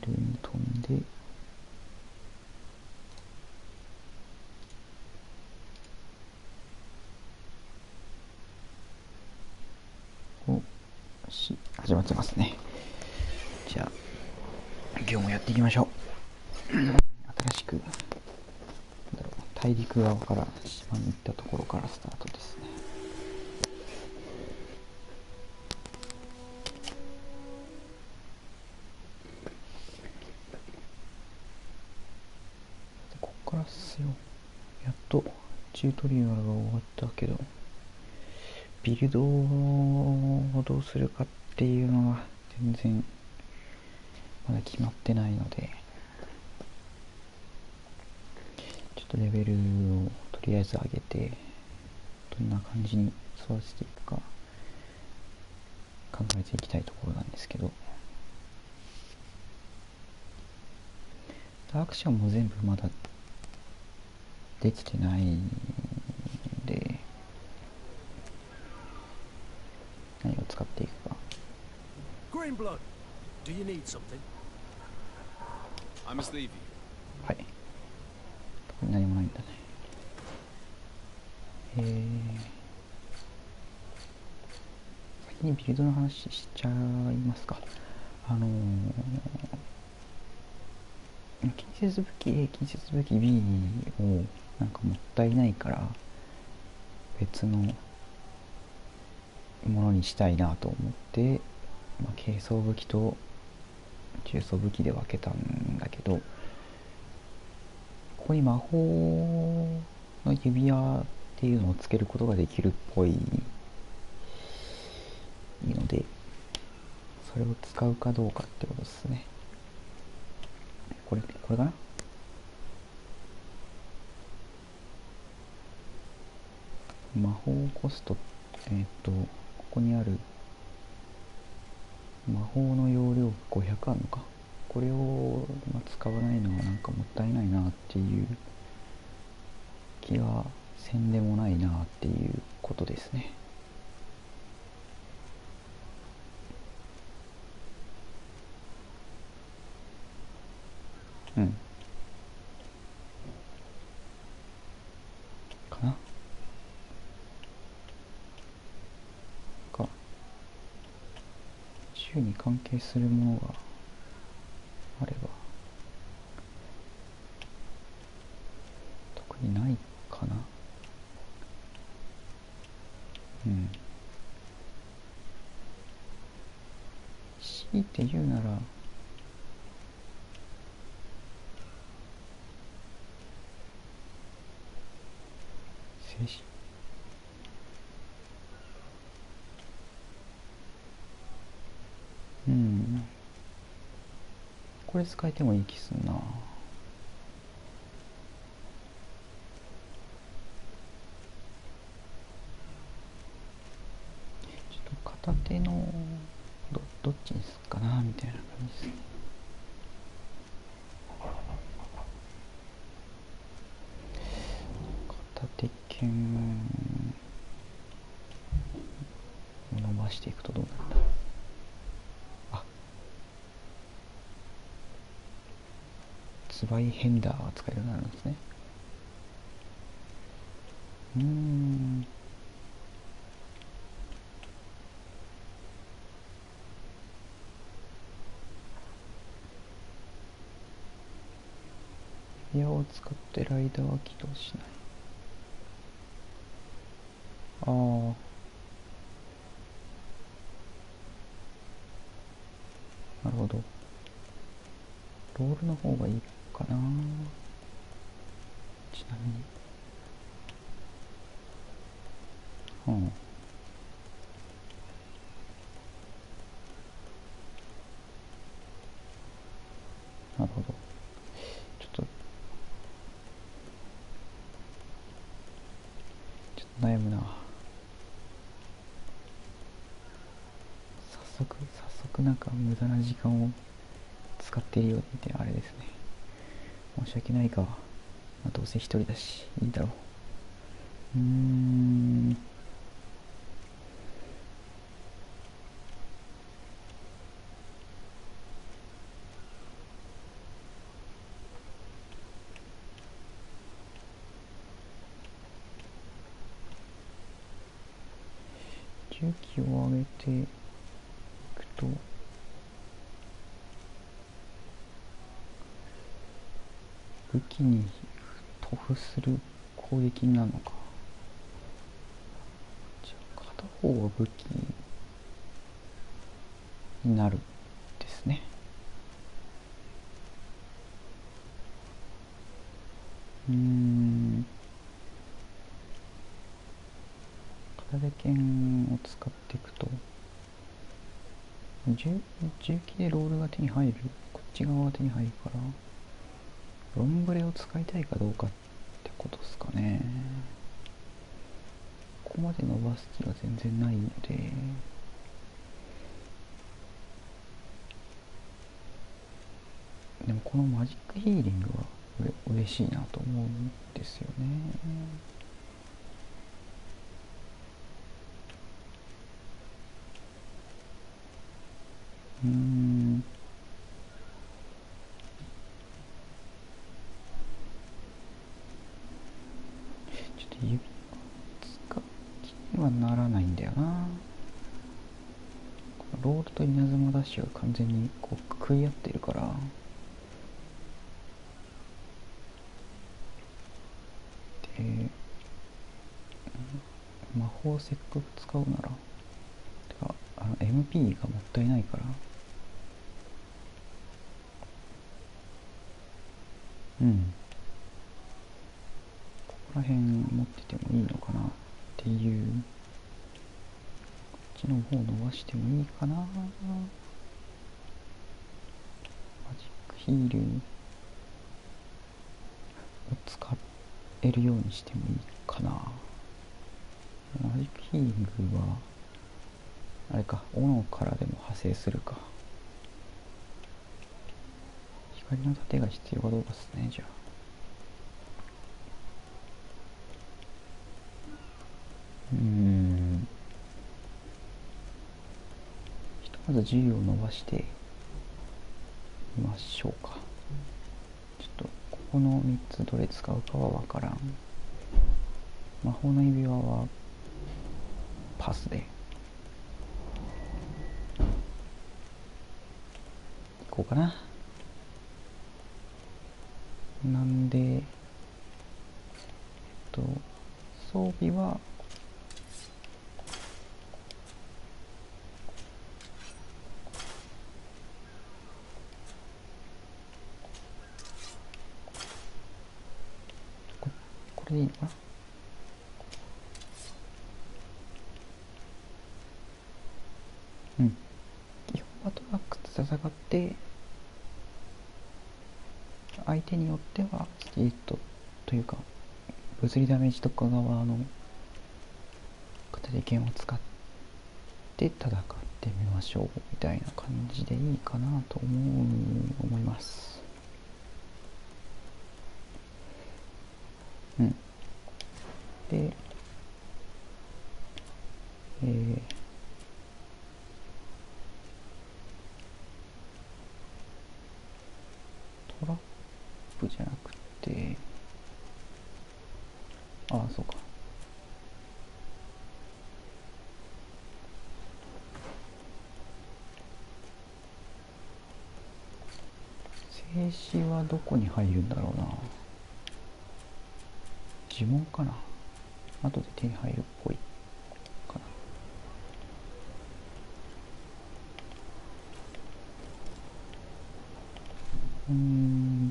ルに飛んで、始まってますね。じゃあ今日もやっていきましょう。新しく大陸側から島に行ったところからスタートですね。こっからっすよ。やっとチュートリアルが終わったけど、ビルドをどうするかっていうのは全然まだ決まってないので、ちょっとレベルをとりあえず上げて、どんな感じに育てていくか考えていきたいところなんですけど、アクションも全部まだできてないんで、何を使っていくか。はい、特に何もないんだね。先にビルドの話しちゃいますか。近接武器 A、近接武器 B をなんかもったいないから別のものにしたいなと思って、軽装武器と重装武器で分けたんだけど、ここに魔法の指輪っていうのをつけることができるっぽいので、それを使うかどうかってことですね。これかな。魔法コスト、ここにある魔法の容量500あるのか。これを、使わないのはなんかもったいないなっていう気がせんでもないなっていうことですね。かなか銃に関係するものがあれば、特にないかな。強いて言うなら静止、これ使えてもいい気すんな。ちょっと片手のどっちにすっかなみたいな感じですね。片手剣を伸ばしていくとどうなるんだ。ツバイヘンダーが使えるようになるんですね。エアを使ってライダーは起動しない。なるほど。ロールの方がいいかな。ちなみに。なるほど。ちょっと悩むな。早速なんか無駄な時間を使っているように見てあれですね。申し訳ないか。どうせ一人だしいいだろう。重機を上げていくと武器に塗布する攻撃になるのか。じゃあ片方は武器になるですね。片手剣を使っていくと重機でロールが手に入る、こっち側が手に入るから、ロンブレを使いたいかどうかってことですかね。ここまで伸ばす気は全然ないので、でもこのマジックヒーリングは嬉しいなと思うんですよね。ちょっと指使う気にはならないんだよな。ロールと稲妻ダッシュが完全にこう食い合ってるから、で魔法をせっかく使うなら、てかMP がもったいないから、ここら辺持っててもいいのかなっていう、こっちの方伸ばしてもいいかな。マジックヒールを使えるようにしてもいいかな。マジックヒーリングはあれか、斧からでも派生するか。光の盾が必要かどうかですね。じゃあひとまず銃を伸ばしてみましょうか。ちょっとここの3つどれ使うかは分からん。魔法の指輪はパスでいこうかな。なんで装備はこれでいいのかな。基本はトラックと戦って相手によってはスティートというか物理ダメージとか側の片手剣を使って戦ってみましょうみたいな感じでいいかなと思います。で、トラップじゃなくて、そうか。静止はどこに入るんだろうな。呪文かな。後で手に入るっぽいかな。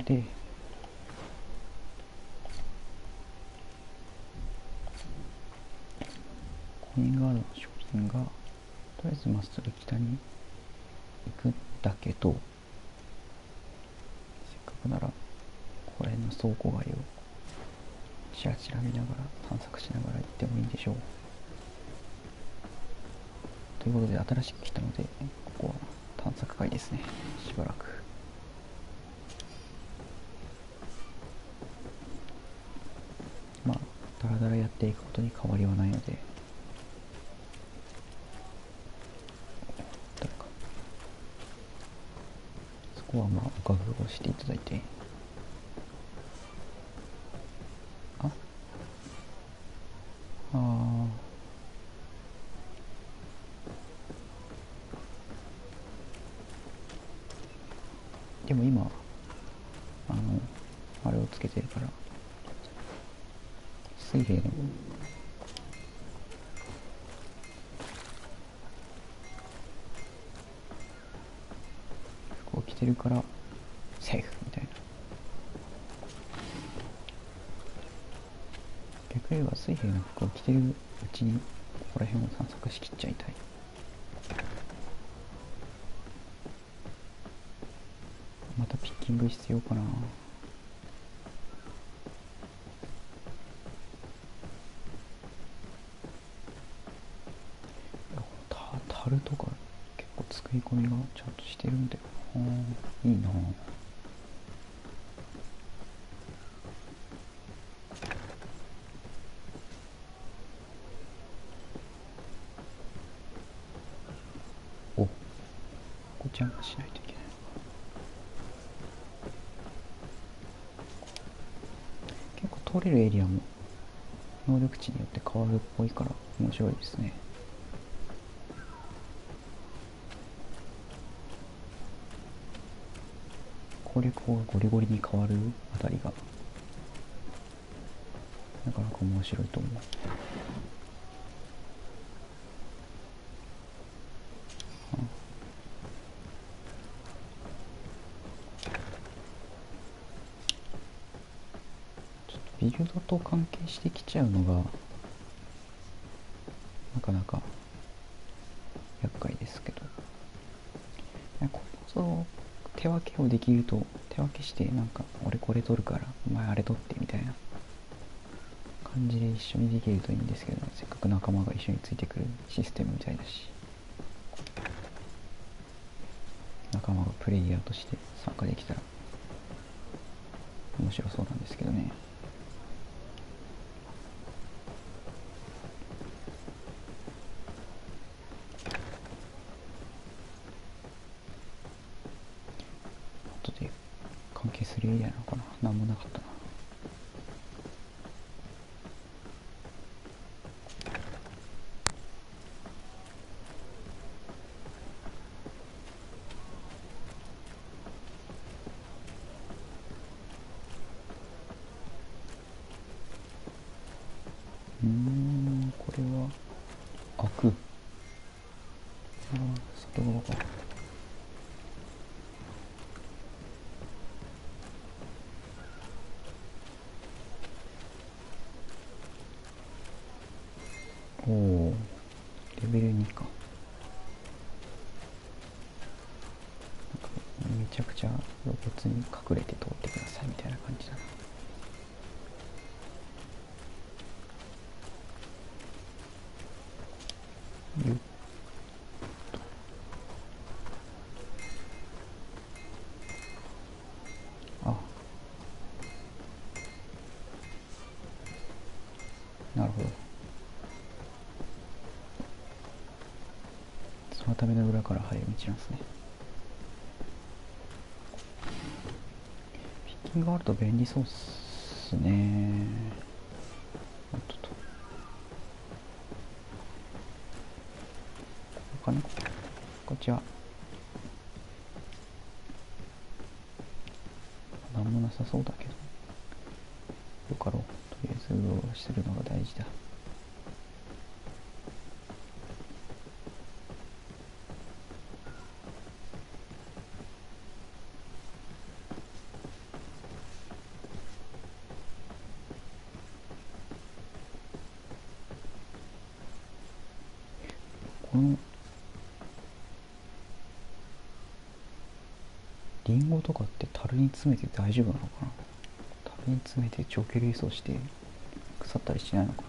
でコインガードの商品がとりあえずまっすぐ北に行くんだけど、せっかくならこれの倉庫街をちらちら見ながら探索しながら行ってもいいでしょう。ということで新しく来たのでここは探索街ですね。しばらくだらだらやっていくことに変わりはないので、誰かそこはお覚悟していただいて。でも今あれをつけてるから水平の服を着てるからセーフみたいな。逆に言えば水平の服を着てるうちにここら辺を散策しきっちゃいたい。またピッキング必要かな。樽とか結構作り込みがちゃんとしてるんだよな。いいな。お、こちゃんがしないといけない。結構通れるエリアも能力値によって変わるっぽいから面白いですね。攻略法がゴリゴリに変わるあたりがなかなか面白いと思う。ちょっとビルドと関係してきちゃうのがなかなか厄介ですけど、こそ手分けをできると手分けして、なんか俺これ取るからお前あれ取ってみたいな感じで一緒にできるといいんですけど、せっかく仲間が一緒についてくるシステムみたいだし、仲間がプレイヤーとして参加できたら面白そうなんですけどね。後で関係するエリアなのかな。なんもなかったな。これは開く。外側か。おお、レベル2か。めちゃくちゃ露骨に隠れて通ってくださいみたいな感じだな。よっと。あ、なるほど。そのための裏から入る道なんですね。ピッキングがあると便利そうっすね。おっとっと。ここかな。こっちはなんもなさそうだけど、よかろう。とりあえずうろうろするのが大事だ。このリンゴとかって樽に詰めて大丈夫なのかな。樽に詰めて長距離輸送して腐ったりしないのかな。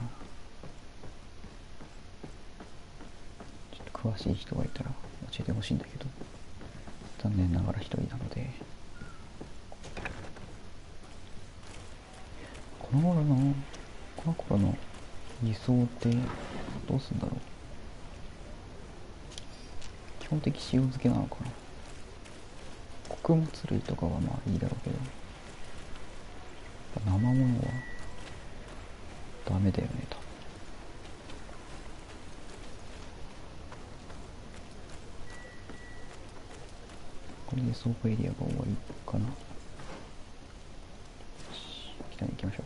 ちょっと詳しい人がいたら教えてほしいんだけど、残念ながら一人なので。この頃の輸送ってどうするんだろう。基本的塩漬けなのかな。穀物類とかはまあいいだろうけど、生ものはダメだよね、多分。これで倉庫エリアが終わりかな。北に行きましょ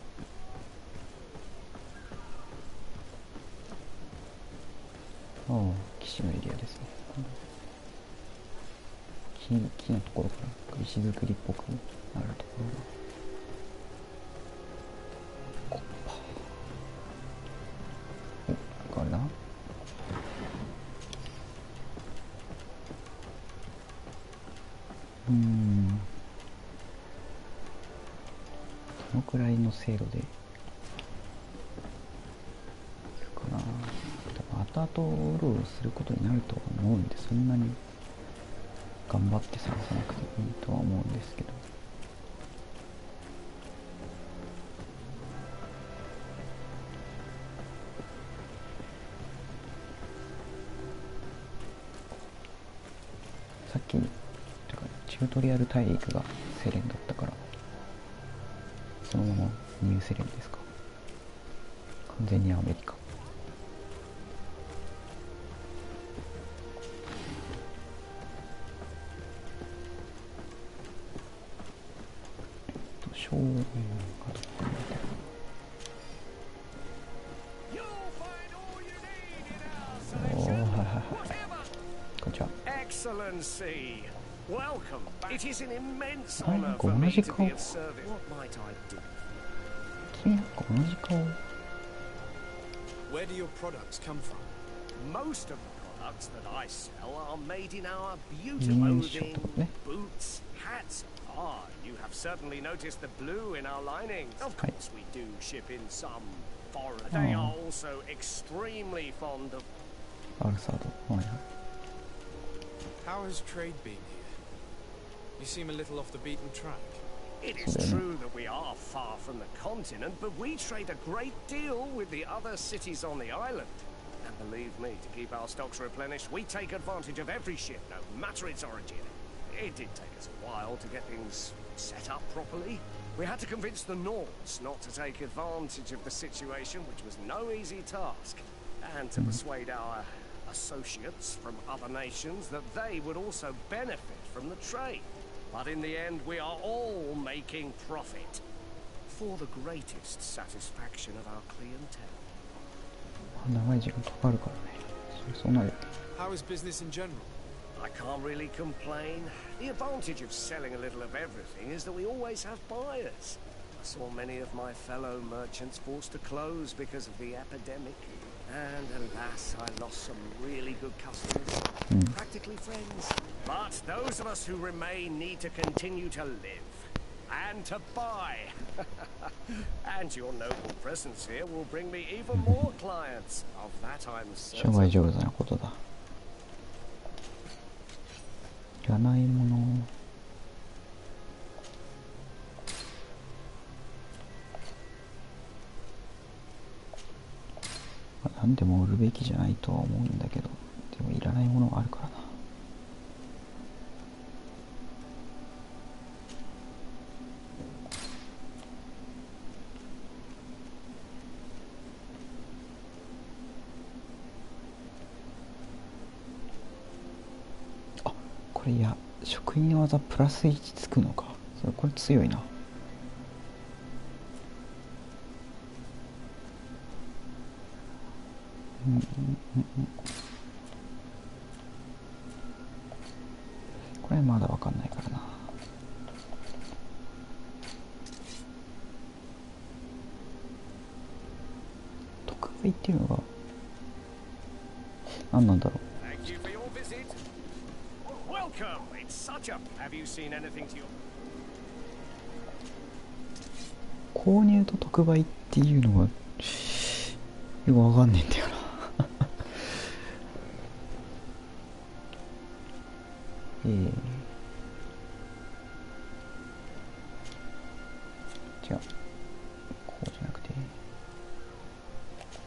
う。ああ、岸のエリアですね。木のところから石造りっぽくなるところが。お、これな。どのくらいの精度でいくかな。多分後々うろうろすることになると思うんで、そんなに頑張って探さなくてもいいとは思うんですけど。さっきチュートリアル大陸がセレンだったから、そのままニューセレンですか。完全にアメリカ。正面がどこにいたか。おー、はいはいはい。こんにちは。なんか同じ顔。君なんか同じ顔。Where do your products come from? Most of the products that I sell are made in our beauty clothing, boots, hats. Ah, you have certainly noticed the blue in our linings. Of course, we do ship in some foreign. They are also extremely fond of. How has trade been here? You seem a little off the beaten track. It is true that we are far from the continent, but we trade a great deal with the other cities on the island. And believe me, to keep our stocks replenished, we take advantage of every ship, no matter its origin. It did take us a while to get things set up properly. We had to convince the Nords not to take advantage of the situation, which was no easy task, and to persuade our associates from other nations that they would also benefit from the trade. But in the end, we are all making profit for the greatest satisfaction of our clientele. How is business in general? I can't really complain. The advantage of selling a little of everything is that we always have buyers. I saw many of my fellow merchants forced to close because of the epidemic. And alas, I lost some really good customers, practically friends. But those of us who remain need to continue to live and to buy. And your noble presence here will bring me even more clients. Of that I'm certain. 商売上手なことだ。いらないもの。何でも売るべきじゃないとは思うんだけど、でもいらないものはあるからな。あ、これいや、職人技プラス1つくのか。それこれ強いな。これまだわかんないからな。特売っていうのが何なんだろう。購入と特売っていうのがよくわかんねえんだよな。違う、こうじゃなくて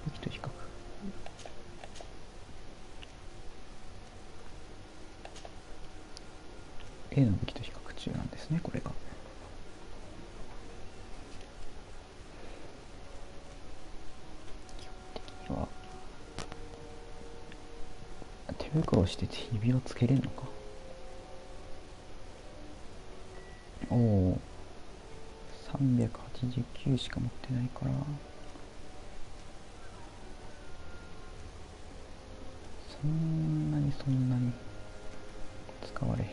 武器と比較。A の武器と比較中なんですね、これが。基本的には手袋をして指をつけれるのか。おお、389しか持ってないから、そんなに使われへん。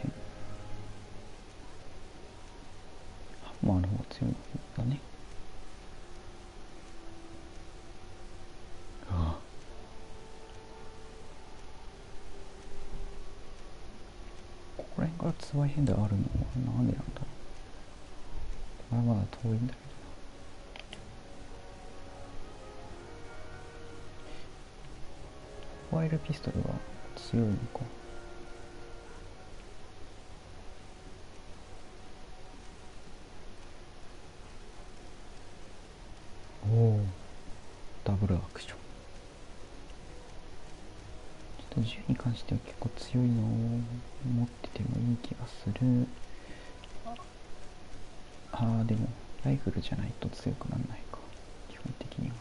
ハンマーの方が強いんだね。ああ、ここら辺からツバイヘンダーあるのはなんでなんだろう。まだまだ遠いんだけど。ワイルピストルは強いのか。おお、ダブルアクション。ちょっと銃に関しては結構強いのを持っててもいい気がする。ああ、でもライフルじゃないと強くならないか、基本的には。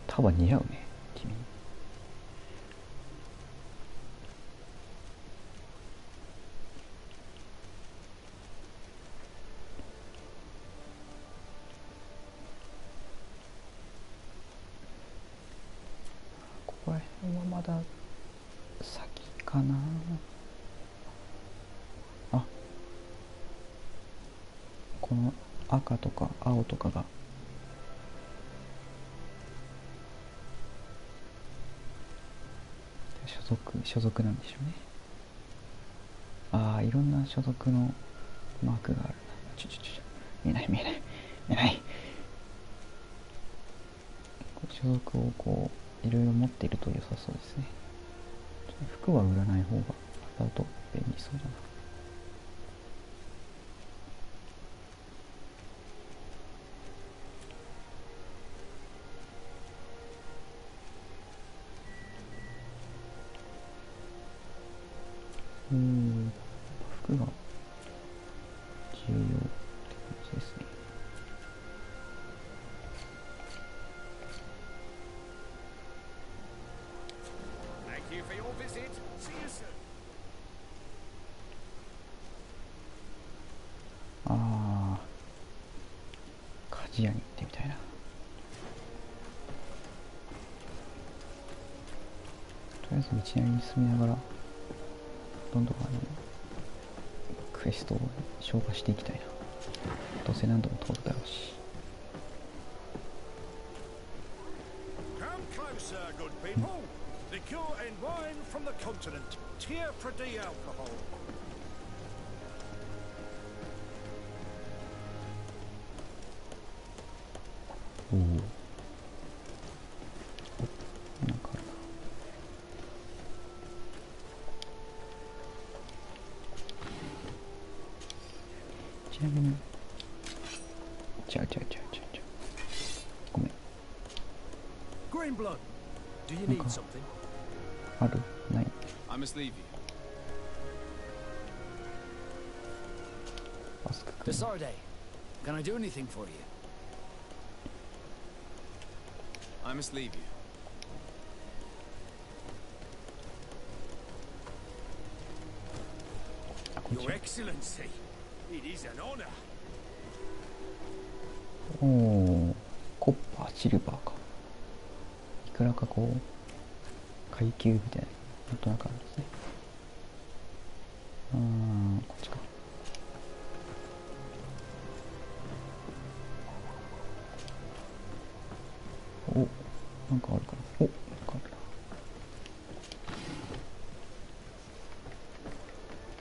束似合うね、君。ここら辺はまだ先かな。あ、この赤とか青とかが所属なんでしょうね。ああ、いろんな所属のマークがあるな。見えない。所属をこういろいろ持っていると良さそうですね。服は売らない方がだと便利そうだな。服が重要って感じですね。ああ、鍛冶屋に行ってみたいな。とりあえず道なりに進みながらどんどんクエストを消化していきたいな。どうせ何度も通るだろうし。おお、なんかあるな。ちなみにごめん。なんかある？ない？ I must leave you. アスク君。 Desarde, can I do anything for you? I must leave you. Your Excellency, it is an honor. おお、コッパー、シルバーか。いくらかこう階級みたいななんとなくあるんですね。こっちか。お、なんかあるかな。お、なんかあるな。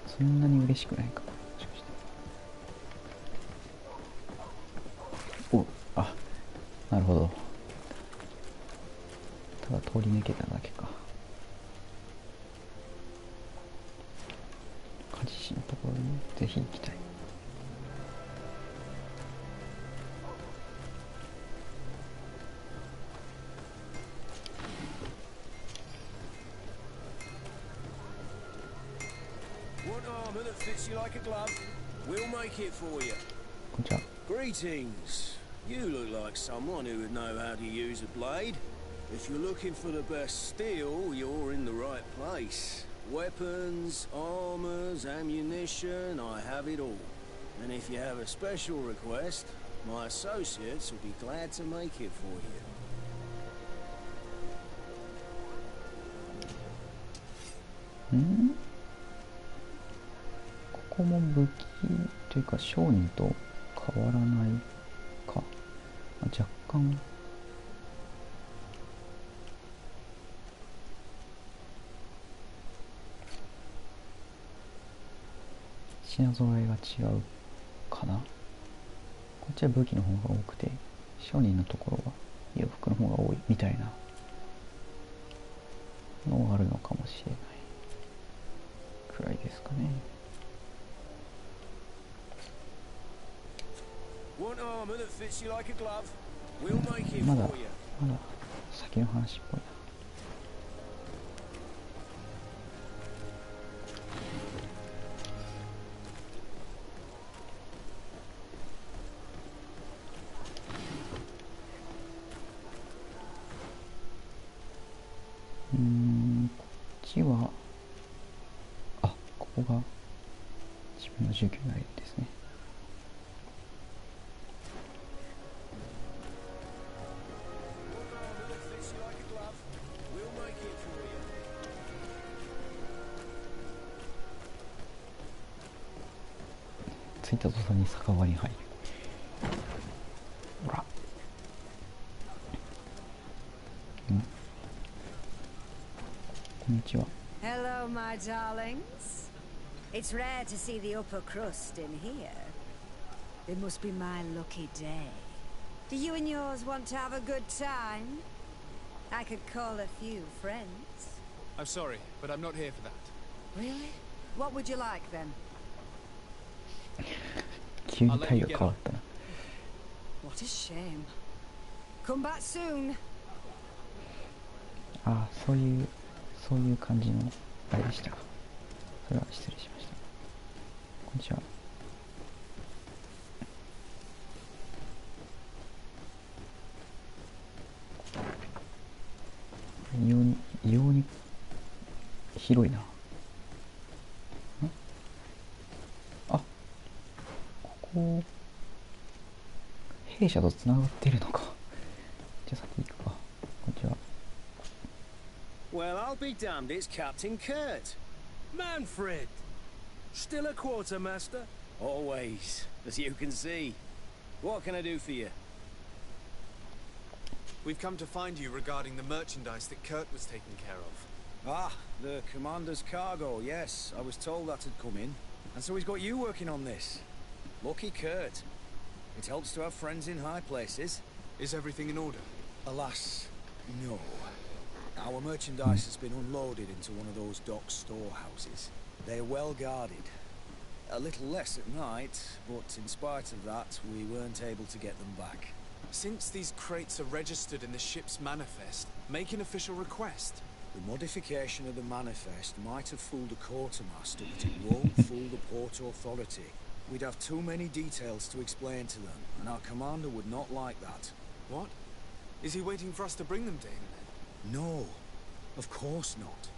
そんなに嬉しくないかもしかして。お、あ、なるほど。ただ通り抜けただけか。カジシのところにぜひ行きたい。Want armor that fits you like a glove? We'll make it for you. こんにちは。 Greetings. You look like someone who would know how to use a blade. If you're looking for the best steel, you're in the right place. Weapons, armors, ammunition, I have it all. And if you have a special request, my associates will be glad to make it for you. ここも武器というか商人と変わらないか。若干品揃えが違うかな。こっちは武器の方が多くて、商人のところは洋服の方が多いみたいなのがあるのかもしれないくらいですかね。まだ先の話っぽいな。こっちはここが自分の住居になるんですね。着いた途端に酒場に入る。ほら。こんにちは。Hello, my darlings. It's rare to see the upper crust in here. It must be my lucky day. Do you and yours want to have a good time? I could call a few friends. I'm sorry, but I'm not here for that. Really? What would you like then? 急に態度変わったな。What a shame. Come back soon. そういう感じのあれでしたか。それは失礼しました。こんにちは。異様に広いな。ここ弊社とつながっているのか。じゃあ先行くか。こんにちは。Well, I'll be damned, it's Captain Kurt. Manfred! Still a quartermaster? Always, as you can see. What can I do for you? We've come to find you regarding the merchandise that Kurt was taking care of. Ah, the commander's cargo, yes. I was told that had come in. And so he's got you working on this. Lucky Kurt. It helps to have friends in high places. Is everything in order? Alas, no. Our merchandise has been unloaded into one of those dock storehouses. They're well guarded. A little less at night, but in spite of that, we weren't able to get them back. Since these crates are registered in the ship's manifest, make an official request. The modification of the manifest might have fooled a quartermaster, but it won't fool the port authority. We'd have too many details to explain to them, and our commander would not like that. What? Is he waiting for us to bring them to him then? No, of course not.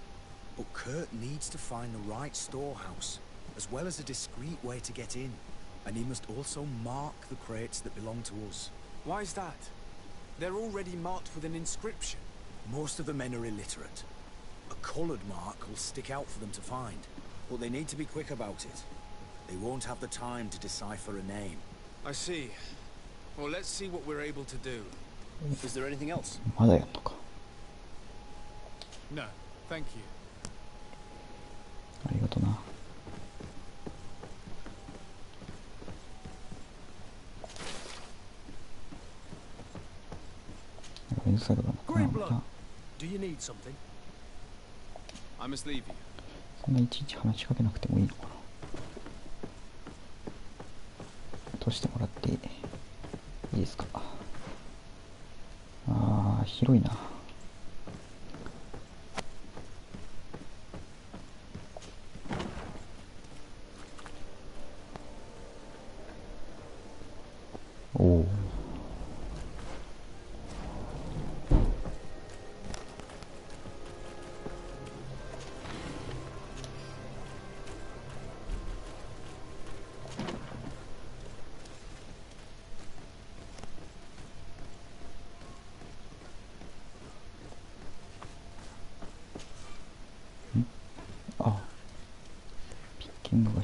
But Kurt needs to find the right storehouse, as well as a discreet way to get in. And he must also mark the crates that belong to us. Why is that? They're already marked with an inscription. Most of the men are illiterate. A coloured mark will stick out for them to find, but they need to be quick about it. They won't have the time to decipher a name. I see. Well, let's see what we're able to do. Is there anything else? まだやんのか。No, thank you. ありがとな。めんどくさいことになったな。Do you need something? I must leave you. そんないちいち話しかけなくてもいいのかな。落としてもらっていいですか。広いな。おお。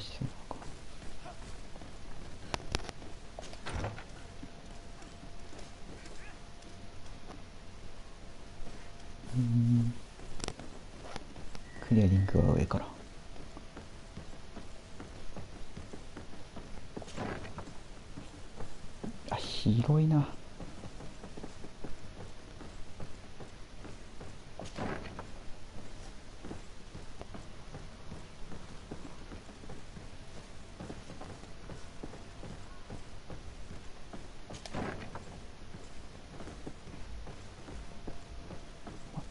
してるのか。クリアリングは上から。あ、広いな。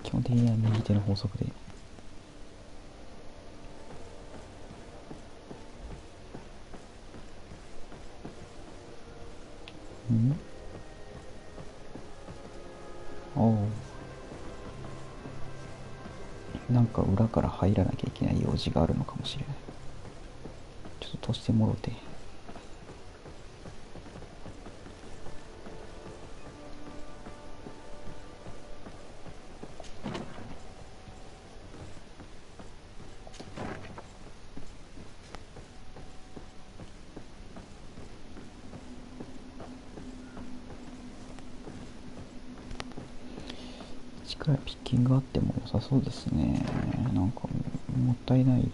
基本的には右手の法則で。おう、なんか裏から入らなきゃいけない用事があるのかもしれない。ちょっと通してもろて。くらいピッキングあっても良さそうですね。なんかもったいない。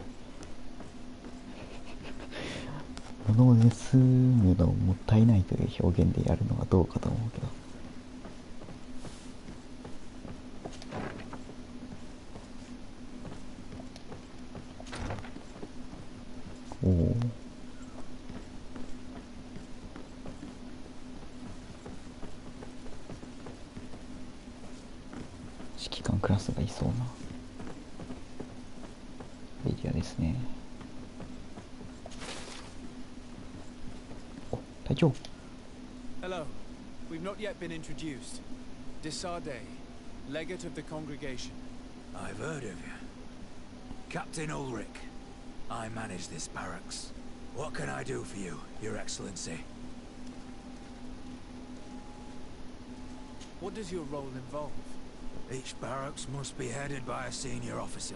物を盗むのをもったいないという表現でやるのはどうかと思うけど。おお。指揮官クラスがいそうなエリアですね。お、隊長。Hello. We've not yet been introduced. Desarde, legate of the congregation. I've heard of you. Captain Ulrich. I manage this barracks. What can I do for you, Your Excellency? What does your role involve? Each barracks must be headed by a senior officer.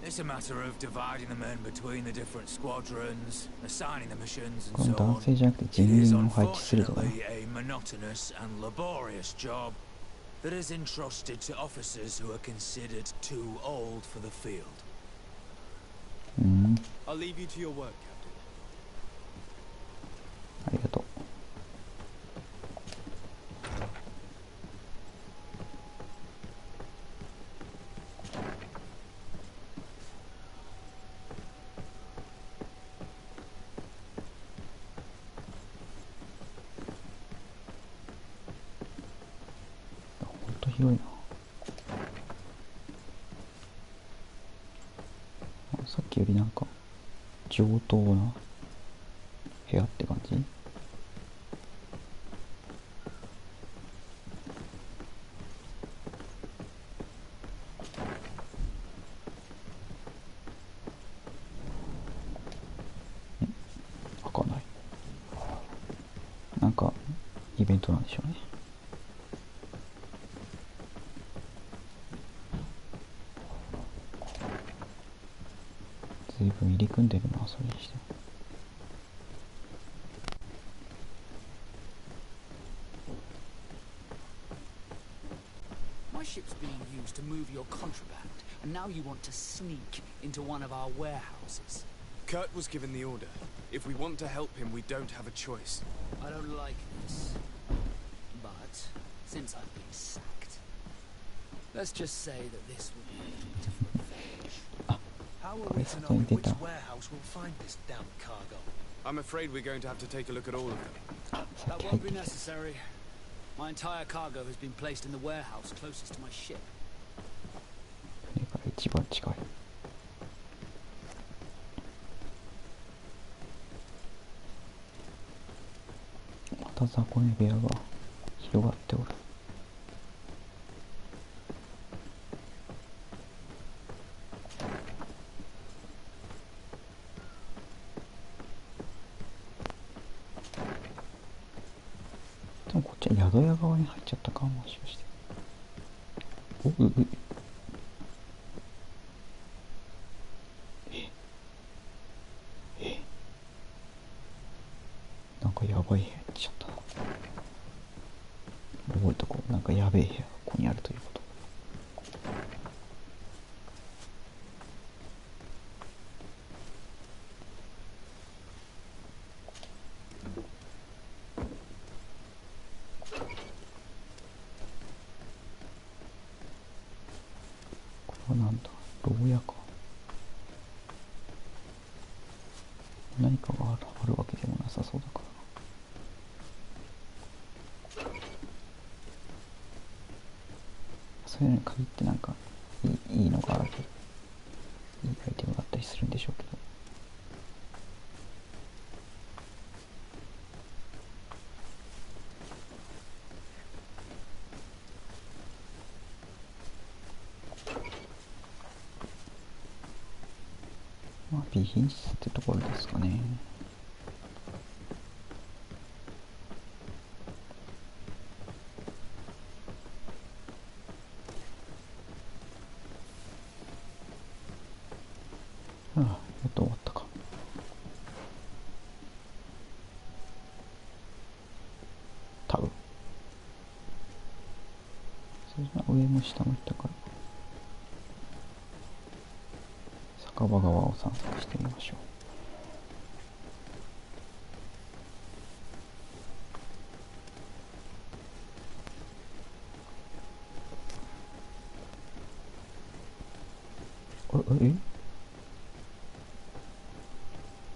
It's a matter of dividing the men between the different squadrons, assigning the missions, and so on. It is unfortunately a monotonous and laborious job that is entrusted to officers who are considered too old for the field. I'll leave you to your work, Captain. ありがとう。ほんと広いな。さっきよりなんか上等な部屋って感じ。開かない。なんかイベントなんでしょうね。随分入り組んでるな、それにしても。My ship's being used to move your contraband, and now you want to sneak into one of our warehouses. Kurt was given the order. If we want to help him, we don't have a choice. I don't like this. But, since I've been sacked, let's just say that this will be a little bit of revenge. How are we to know which warehouse will find this damn cargo? I'm afraid we're going to have to take a look at all of them. That won't be necessary. My entire cargo has been placed in the warehouse closest to my ship. 船から一番近い。また雑魚寝部屋が広がっておる。でもこっちは宿屋側に入っちゃったかもしかして。おうええこなんかやべえ部屋がここにあるということ。これはなんだ、牢屋か。何かがあるわけでもなさそうだからな。そういうのに限ってなんかいいのがある、いいアイテムがあったりするんでしょうけど。まあ備品室ってところですかね。ああ、やっと終わったか。多分上も下も行ったから、酒場川を散策してみましょう。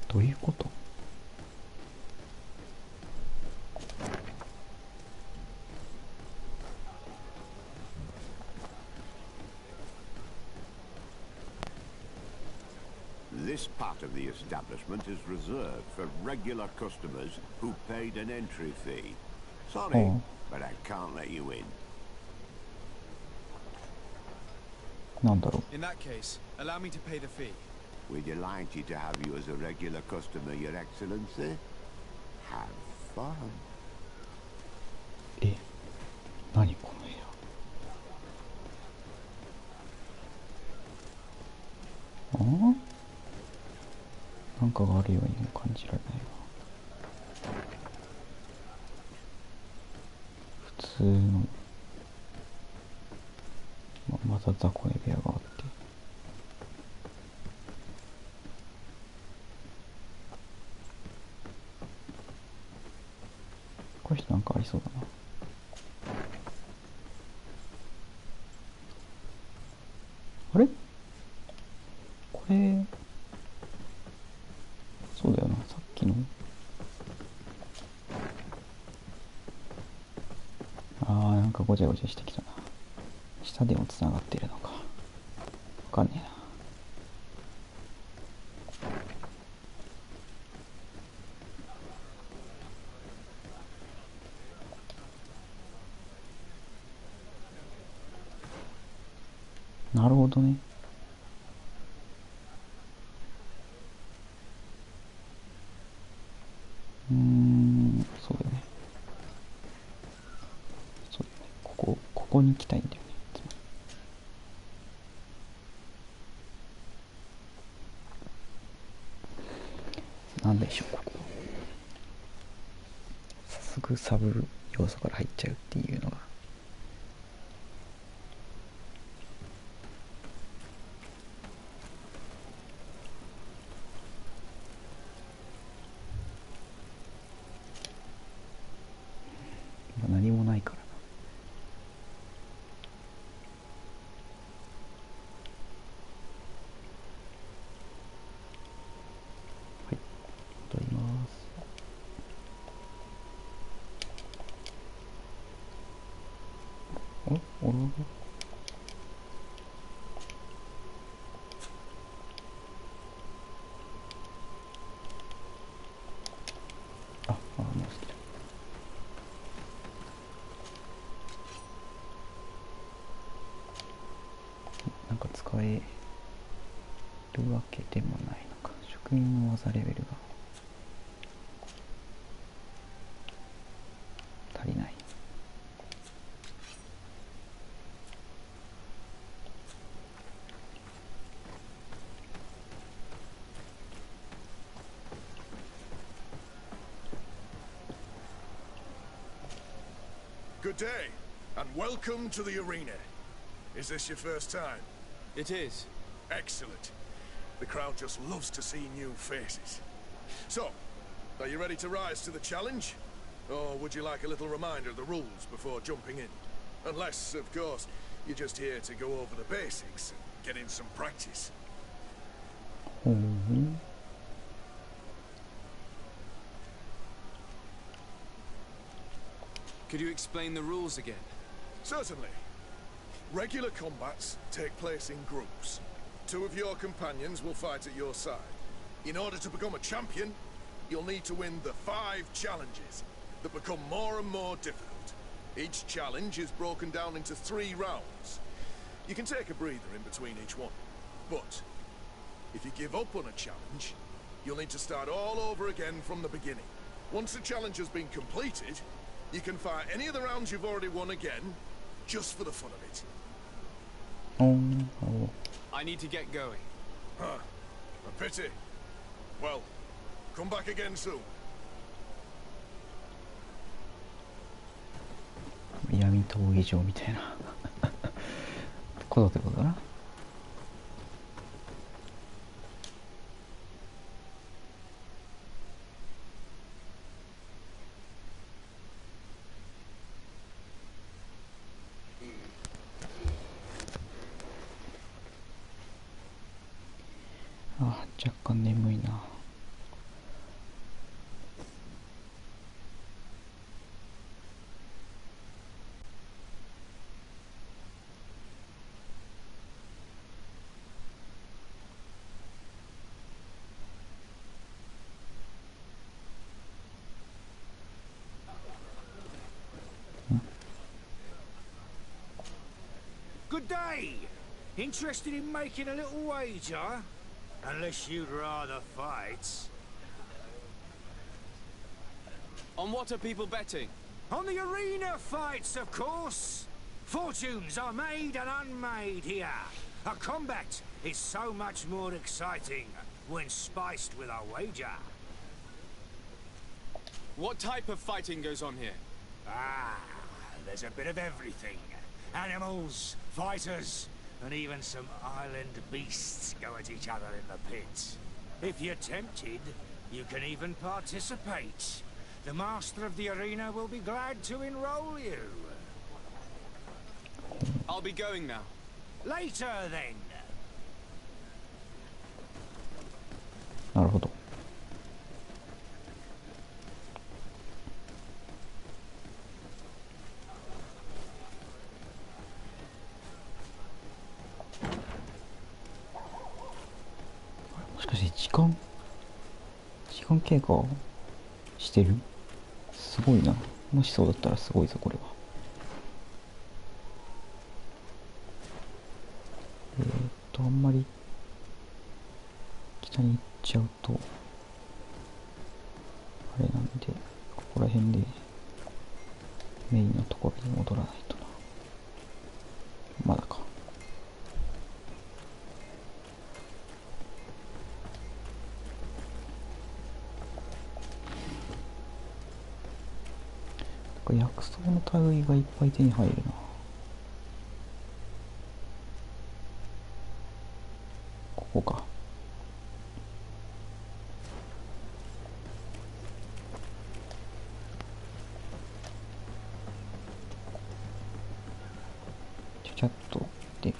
どういうこと？This part of the establishment is reserved for regular customers who paid an entry fee. Sorry, but I can't let you in. なんだろ In that case, allow me to pay the fee. We're delighted to have you as a regular customer, Your Excellency. Have fun. う。何この部屋。なんかがあるようにも感じられないわ。普通の、また雑魚寝部屋があって、この人なんかありそうだな。あれこれそうだよな、さっきの。なんかごちゃごちゃしてきたな。下でもつながってるのかわかんねえな。なるほどね。そうだよね。そうだよね。ここに行きたいんだよね。なんでしょう、ここ。早速サブ要素から入っちゃうっていうのが。何もないからな。はい、戻ります。おろろ。もう好きだ。なんか使えるわけでもないのか。職人の技レベルが足りない。Good day. and welcome to the arena. Is this your first time? It is. Excellent. The crowd just loves to see new faces. So, are you ready to rise to the challenge? Or would you like a little reminder of the rules before jumping in? Unless, of course, you're just here to go over the basics and get in some practice. Could you explain the rules again? Certainly. Regular combats take place in groups. 2 of your companions will fight at your side. In order to become a champion, you'll need to win the 5 challenges that become more and more difficult. Each challenge is broken down into 3 rounds. You can take a breather in between each one. But if you give up on a challenge, you'll need to start all over again from the beginning. Once the challenge has been completed, you can fight any of the rounds you've already won again, just for the fun of it. I need to get going. Huh. A pity. Well, come back again soon. 闇闘技場みたいなことってことだな。あ、若干眠いな。Good day! Interested in making a little wager? Unless you'd rather fight. On what are people betting? On the arena fights, of course! Fortunes are made and unmade here. A combat is so much more exciting when spiced with a wager. What type of fighting goes on here? Ah, there's a bit of everything. Animals, fighters, and even some island beasts go at each other in the pit. If you're tempted, you can even participate. The master of the arena will be glad to enroll you. I'll be going now. Later, then. なるほど。もしかして時間経過してる？すごいな。もしそうだったらすごいぞこれは。あんまり北に行っちゃうとあれなんで、ここら辺でメインのところに戻らないとな。まだか。薬草の類がいっぱい手に入るな。ここか。ちゃちゃっとでよ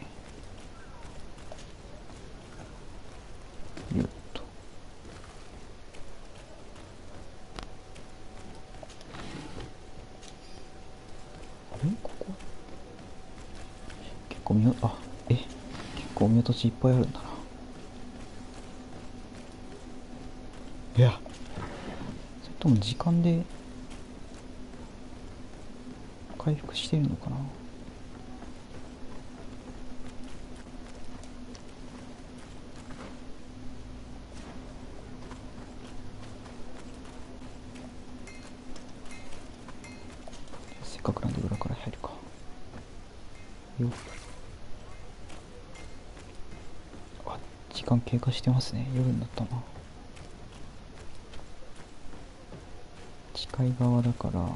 っと。あれここ結構結構見落としいっぱいあるんだな。いや、それとも時間で回復してるのかな。せっかくなんで裏から入るか。よっ。あ、時間経過してますね。夜になったな。近い側だから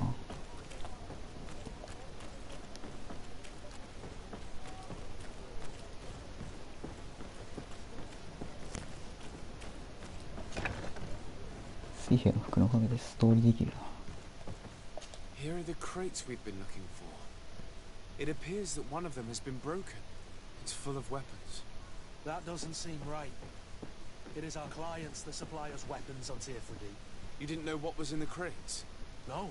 水兵の服のおかげでストーリーできるな。 Here are the crates we've been looking for. It appears that one of them has been broken. It's full of weapons. That doesn't seem right. It is our clients that supply us weapons on Tier 3D. You didn't know what was in the crates? No.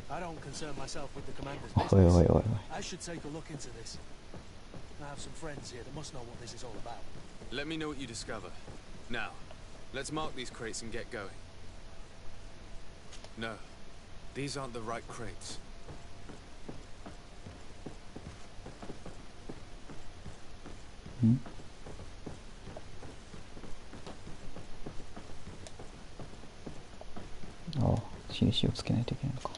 I don't concern myself with the commander's おいおい business. おいおい。 I should take a look into this. I have some friends here that must know what this is all about. Let me know what you discover. Now, let's mark these crates and get going. No, these aren't the right crates. ん？ああ、印をつけないといけないのか。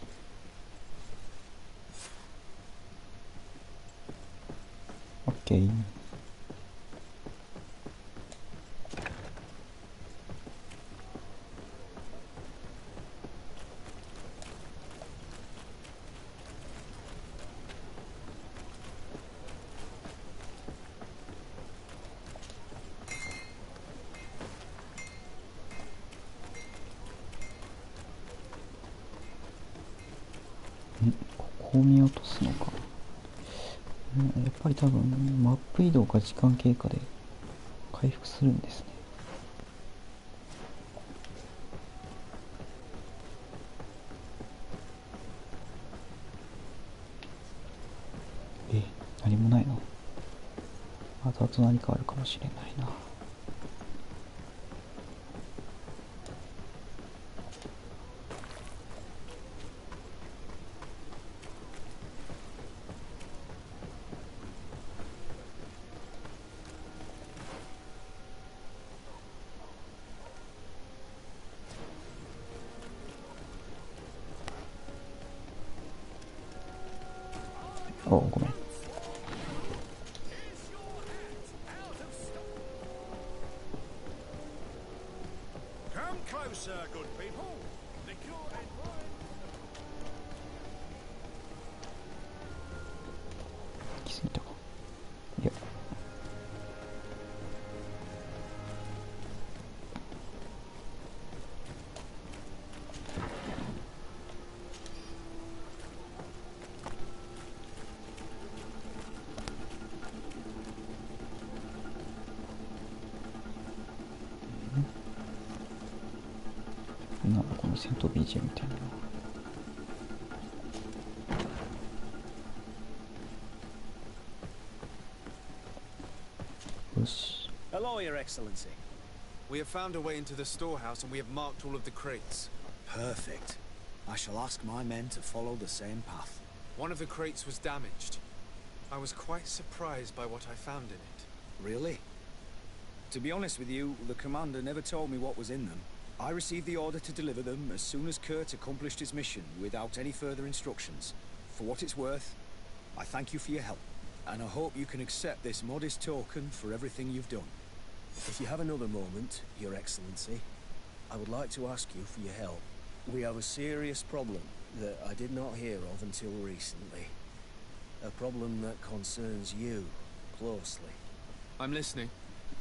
オッケー。ここを見落とすのか。やっぱり多分マップ移動か時間経過で回復するんですね。何もないの？後々何かあるかもしれないな。お、ごめん。来すぎたか。いや。なんかこの戦闘 BGM みたいな。よし。 Hello, Your Excellency. We have found a way into the storehouse and we have marked all of the crates. Perfect. I shall ask my men to follow the same path. One of the crates was damaged. I was quite surprised by what I found in it. Really? To be honest with you, the commander never told me what was in them. I received the order to deliver them as soon as Kurt accomplished his mission without any further instructions. For what it's worth, I thank you for your help, and I hope you can accept this modest token for everything you've done. If you have another moment, Your Excellency, I would like to ask you for your help. We have a serious problem that I did not hear of until recently. A problem that concerns you closely. I'm listening.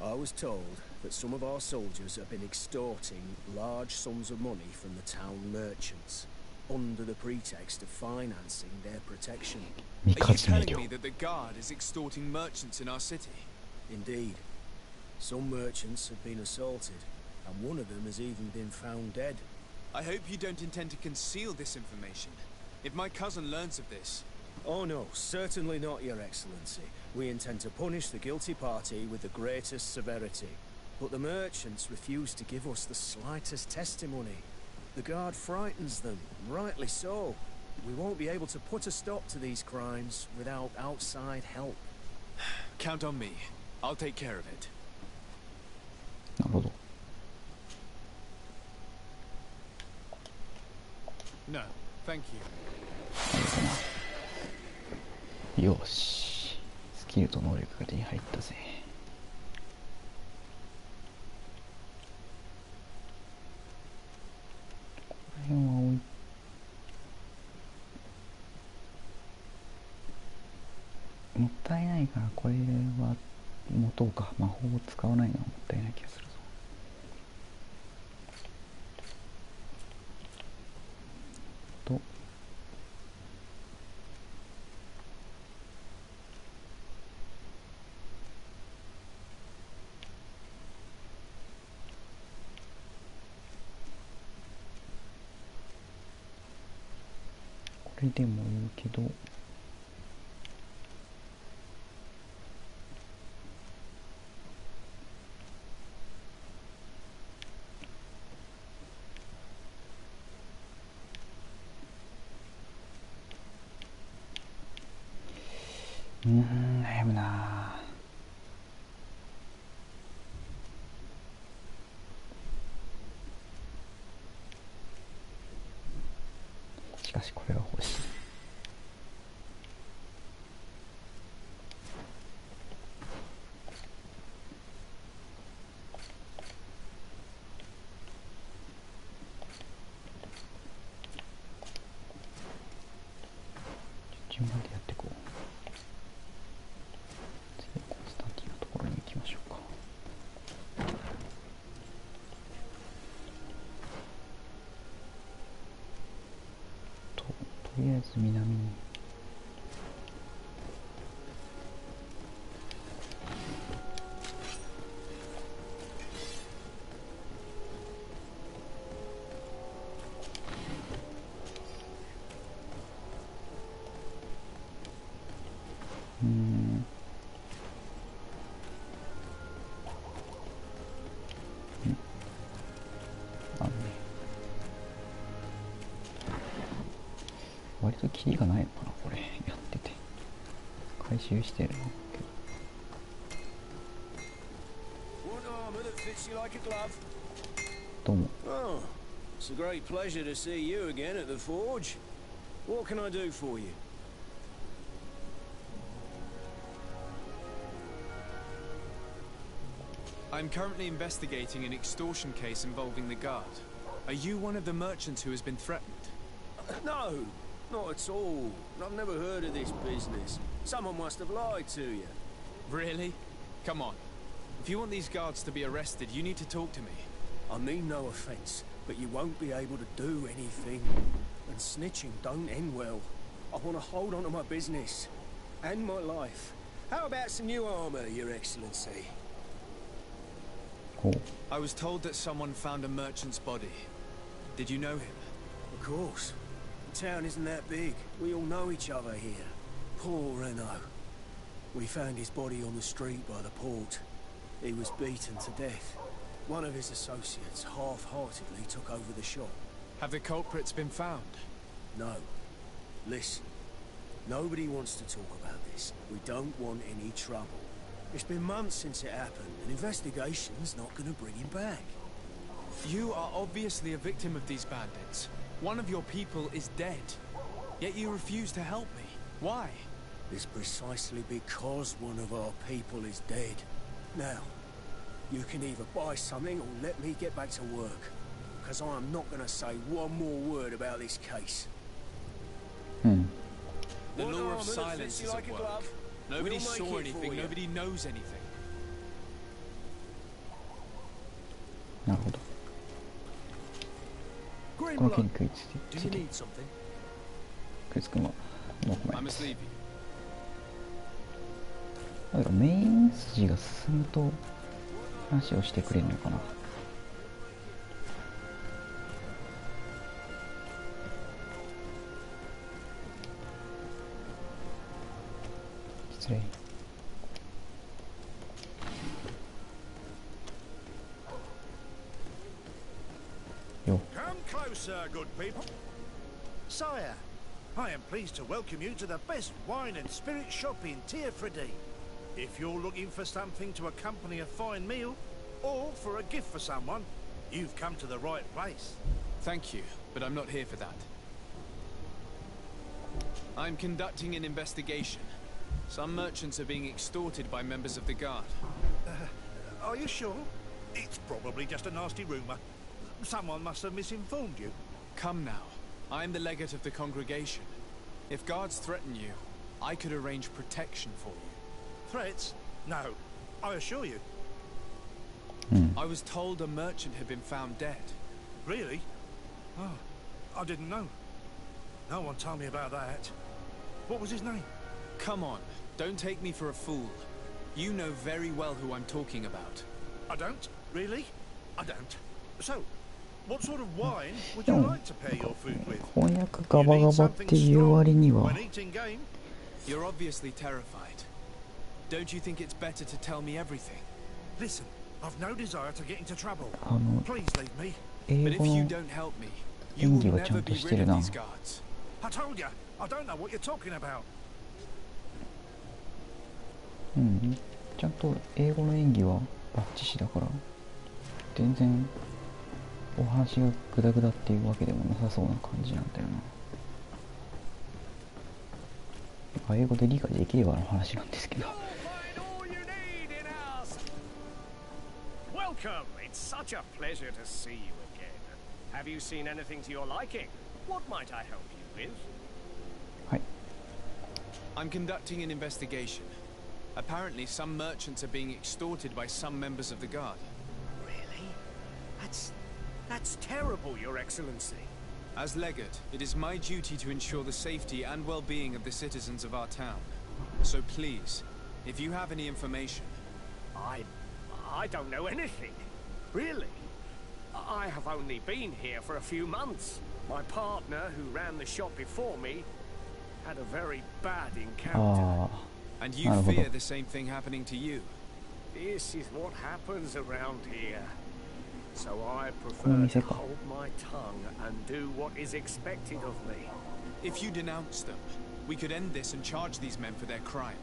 I was told that some of our soldiers have been extorting large sums of money from the town merchants under the pretext of financing their protection. Are you telling me that the guard is extorting merchants in our city? Indeed. Some merchants have been assaulted, and one of them has even been found dead. I hope you don't intend to conceal this information. If my cousin learns of this... Oh no, certainly not, Your Excellency. We intend to punish the guilty party with the greatest severity. But the merchants refuse to give us the slightest testimony. The guard frightens them, rightly so. We won't be able to put a stop to these crimes without outside help. Count on me. I'll take care of it. なるほど。 No, thank you. よし。スキルと能力が手に入ったぜ。この辺は置いもったいないから、これは持とうか。魔法を使わないのはもったいない気がするぞ。れでもいいけど、悩むな。しかしこれは欲しい。順番でやっていこう。次はコンスタンティンのところに行きましょうか。とりあえず南に。割とキリがないのかな、これやってて。回収してるのけど。どうも。Oh, it's a great pleasure to see you again at the forge. What can I do for you? I'm currently investigating an extortion case involving the guard. Are you one of the merchants who has been threatened? No, not at all. I've never heard of this business. Someone must have lied to you. Really? Come on. If you want these guards to be arrested, you need to talk to me. I mean no offence, but you won't be able to do anything. And snitching don't end well. I want to hold on to my business. And my life. How about some new armour, Your Excellency? Cool. I was told that someone found a merchant's body. Did you know him? Of course. The town isn't that big. We all know each other here. Poor Renault. We found his body on the street by the port. He was beaten to death. One of his associates half-heartedly took over the shop. Have the culprits been found? No. Listen. Nobody wants to talk about this. We don't want any trouble. It's been months since it happened. An investigation's not going to bring him back. You are obviously a victim of these bandits. One of your people is dead. Yet you refuse to help me. Why? It's precisely because one of our people is dead. Now, you can either buy something or let me get back to work. Because I am not going to say one more word about this case. The law of silence is at work. Nobody saw anything, nobody knows anything. なるほど。この件に食いついて、食いつくのはノーコメント。だからメイン筋が進むと話をしてくれるのかな。失礼。よ。Come closer, good people. Sire, I am pleased to welcome you to the best wine and spirit shop in Teofredi. If you're looking for something to accompany a fine meal, or for a gift for someone, you've come to the right place. Thank you, but I'm not here for that. I'm conducting an investigation. Some merchants are being extorted by members of the guard. Are you sure? It's probably just a nasty rumor. Someone must have misinformed you. Come now. I'm the legate of the congregation. If guards threaten you, I could arrange protection for you. Threats? No, I assure you. I was told a merchant had been found dead. Really? Oh, I didn't know. No one told me about that. What was his name? Come on, don't take me for a fool. You know very well who I'm talking about. I don't? Really? I don't. So, What sort of wine would で you も like to pair your food with? 翻訳ガ You バ need ガバっ something ていう strong 割には when eating game. You're obviously terrified. Don't you think it's better to tell me everything? Listen, I've no desire to get into trouble. あの Please leave me. 英 But 語 if you の don't help me, you will 演技はちゃ never んと be して rid る of な。 these guards. I told you, I don't know what you're talking about. うん、ちゃんと英語の演技はバッチシだから全然お話がグダグダっていうわけでもなさそうな感じなんだよな。英語で理解できればの話なんですけど。 Welcome. It's such a pleasure to see you again. Have you seen anything to your liking? What might I help you with? はい。 I'm conducting an investigation. Apparently, some merchants are being extorted by some members of the guard. Really? That's terrible, Your Excellency. As legate, it is my duty to ensure the safety and well-being of the citizens of our town. So please, if you have any information... I don't know anything. Really? I have only been here for a few months. My partner, who ran the shop before me, had a very bad encounter. And you fear the same thing happening to you? This is what happens around here. So I prefer to hold my tongue and do what is expected of me. If you denounce them, we could end this and charge these men for their crime.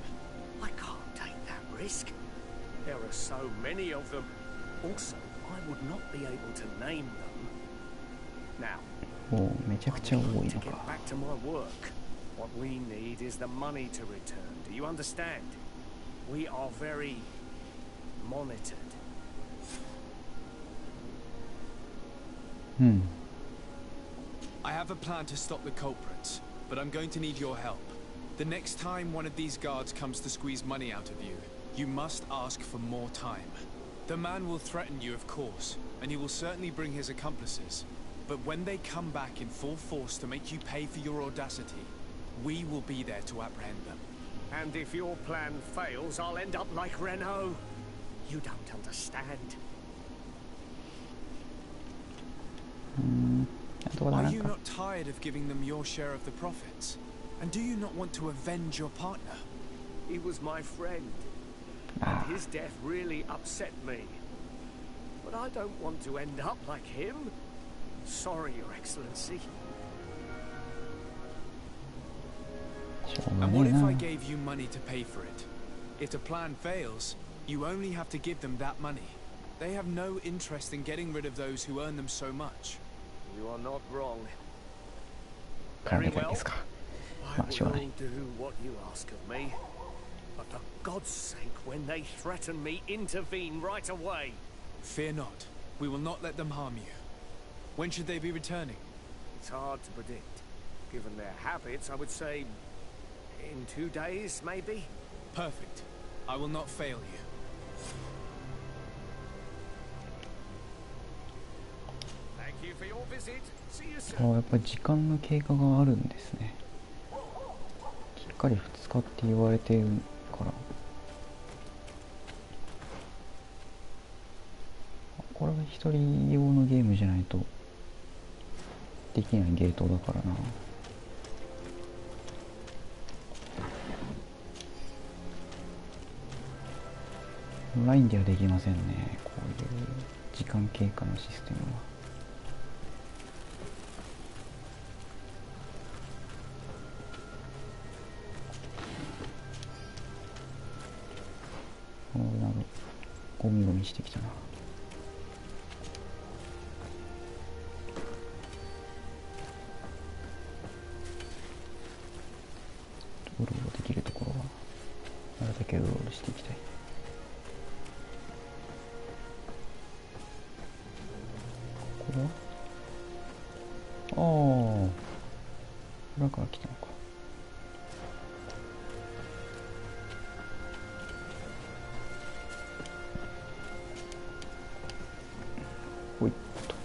I can't take that risk. There are so many of them. Also, I would not be able to name them. Now, おー、めちゃくちゃ多い to の get か。 back to my work. What we need is the money to return. Do you understand? We are very monitored. うん。 I have a plan to stop the culprits, but I'm going to need your help. The next time one of these guards comes to squeeze money out of you, you must ask for more time. The man will threaten you, of course, and he will certainly bring his accomplices. But when they come back in full force to make you pay for your audacity, we will be there to apprehend them. And if your plan fails, I'll end up like Renault. You don't understand. Are you not tired of giving them your share of the profits? And do you not want to avenge your partner? He was my friend. And his death really upset me. But I don't want to end up like him. Sorry, Your Excellency. And what if I gave you money to pay for it? If the plan fails, you only have to give them that money. They have no interest in getting rid of those who earn them so much. You are not wrong. 絡めたいですか。まあ、しょうがない。 I will do what you ask of me. But for God's sake, when they threaten me, intervene right away. Fear not. We will not let them harm you. When should they be returning? It's hard to predict. Given their habits, I would say in 2 days, maybe? Perfect. I will not fail you. Thank you for your visit. See you あ soon. やっぱり時間の経過があるんですね。きっかり2日って言われてるから。これは一人用のゲームじゃないとできないゲートだからな。オンラインではできませんね、こういう時間経過のシステムは。なんかゴミゴミしてきたな。うろうろできるところはなるだけうろうろしていきたい。ここはああ、裏から来たのか。ほいっと。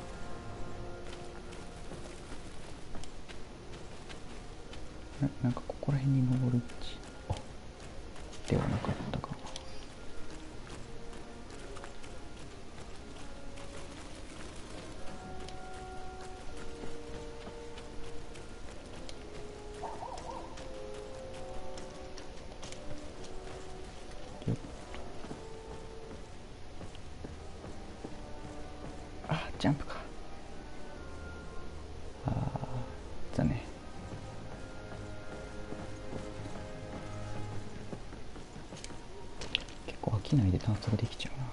なんかここら辺に登るっちではなかったかな。機内で探索できちゃうな。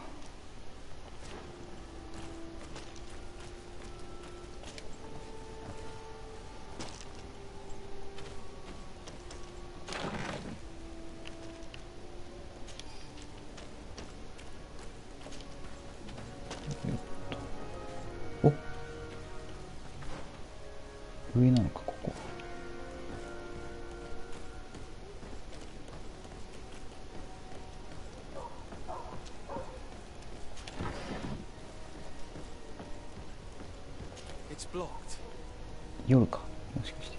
お、上なのかここ。夜か、もしかして。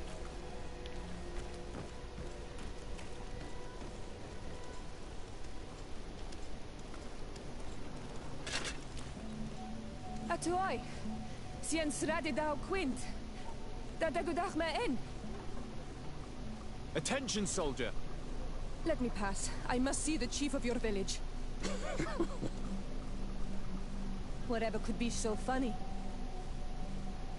Atoy, sien srade dau quint. Dadagudach me in. Attention, soldier! Let me pass. I must see the chief of your village. Whatever could be so funny.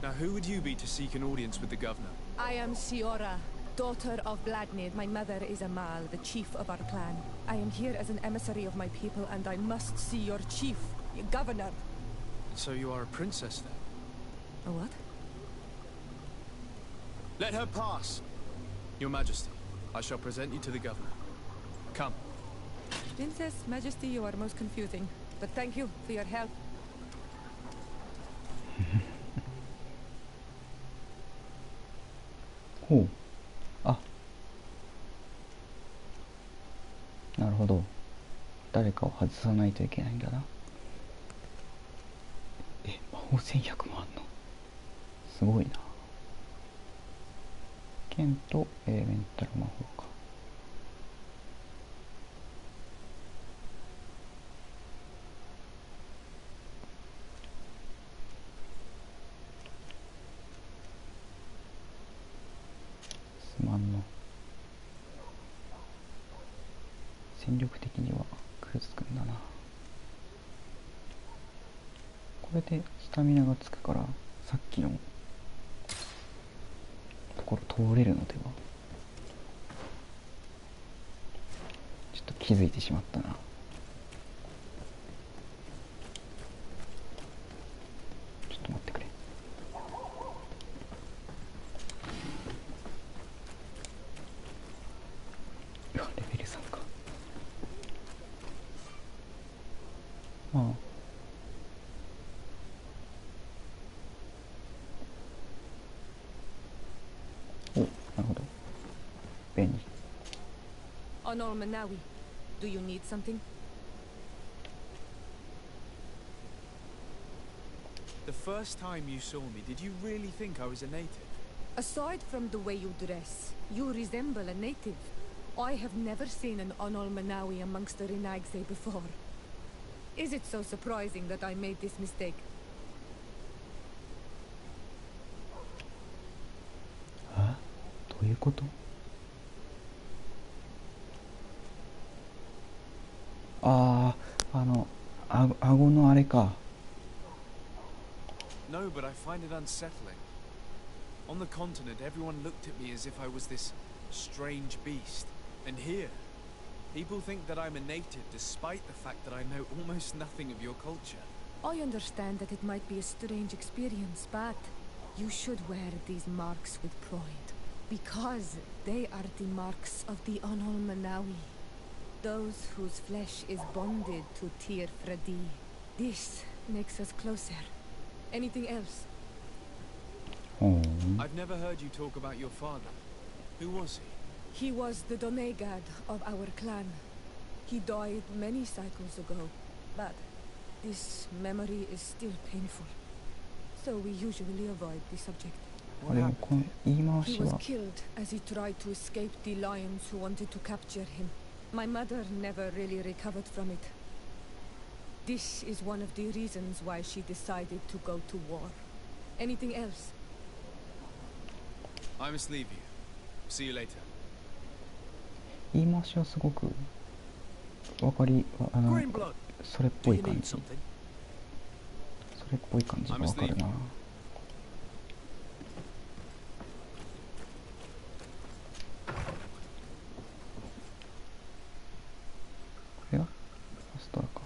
Now, who would you be to seek an audience with the governor? I am Siora, daughter of Vladnid. My mother is Amal, the chief of our clan. I am here as an emissary of my people, and I must see your chief, your governor. So you are a princess, then? A what? Let her pass! Your Majesty, I shall present you to the governor. Come. Princess, Majesty, you are most confusing. But thank you for your help. ほう。あ、なるほど。誰かを外さないといけないんだな。魔法1100もあんのすごいな。剣とエレメンタル魔法か。すまんの。戦力的にはクズくんだな。これでスタミナがつくからさっきのところ通れるのでは。ちょっと気づいてしまったな。ちょっと待ってくれ。うわ、レベル3か。まあお、なるほど。便利。Honor Manawi, do you need something? The first time you saw me, did you really think I was a native? Aside from the way you dress, you resemble a native. I have never seen an Onol Manawi amongst the Renagse before. Is it so surprising that I made this mistake? どういうこと？顎のあれか。No, but I find it unsettling. On the continent, everyone looked at me as if I was this strange beast. And here, people think that I'm a native despite the fact that I know almost nothing of your culture. I understand that it might be a strange experience, but you should wear these marks with pride. Because they are the marks of the Onol Manawi. Those whose flesh is bonded to Tir Fradi. This makes us closer. Anything else? I've never heard you talk about your father. Who was he? He was the Donegad of our clan. He died many cycles ago, but this memory is still painful. So we usually avoid the subject. でもこの言い回 He し was は killed as he tried to escape the lions who wanted to capture him. My mother never really recovered from it. This is one of the reasons why she decided to go to war. Anything else? I must leave you. See you later. 言い回しはすごくわかりそれっぽい感じ。それっぽい感じがわかるな。これはストラか。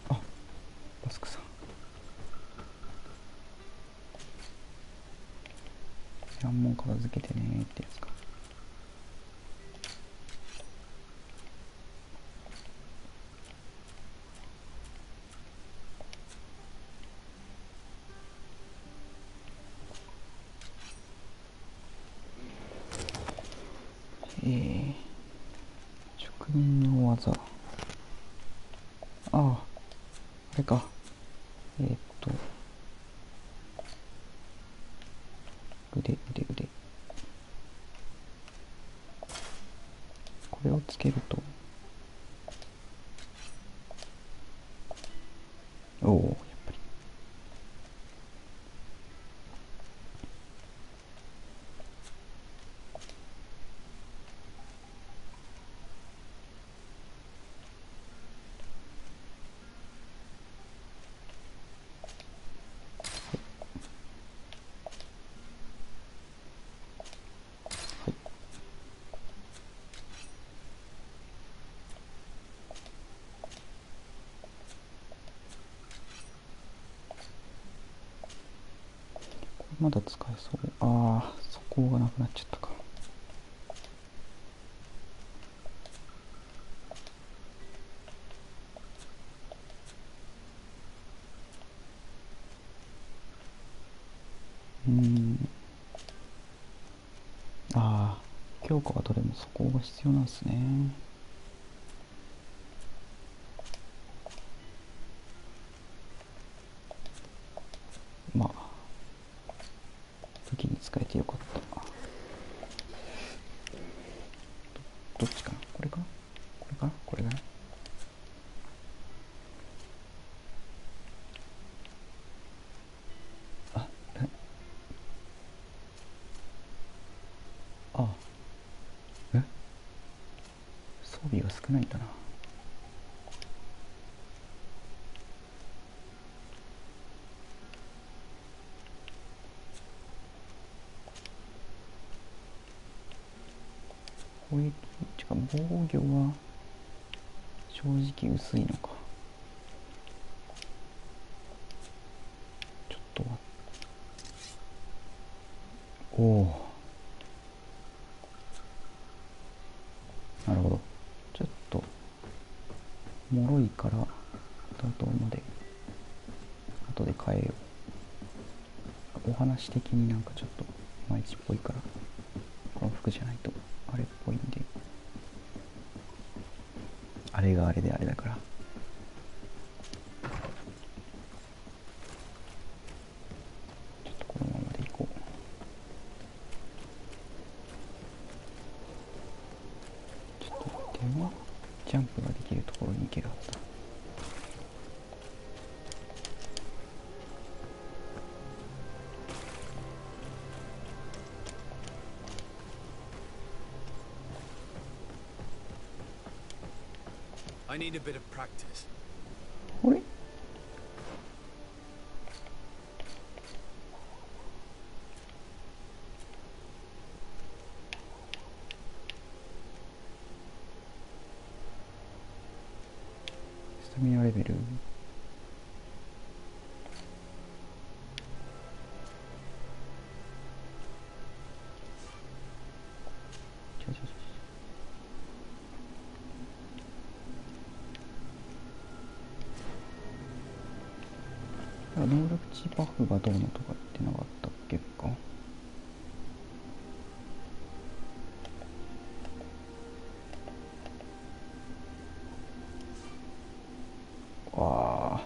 あ、バスクさん。難問片付けてねってやつか。職人の技。ああ、あれか。腕。これをつけると、おお、やっぱり。まだ使えそう。ああ、そこがなくなっちゃったか。ああ、強化はどれもそこが必要なんですね。まあ、時に使えてよかった。どっちかな、これかな、これかな、これかな。装備が少ないんだな。攻撃、防御は正直薄いのか。ちょっと待って。おお。なるほど。ちょっと脆いから打倒まで後で変えよう。お話的になんかちょっといまいちっぽいから、この服じゃないとあれっぽいんで、あれがあれであれだから、ちょっとこのままでいこう。ちょっと待ってよ。ジャンプができるところに行けるはずだ。I need a bit of practice. あれ？スタミナレベル。能力値バフがどうのとか言ってなかったっけか。わあ。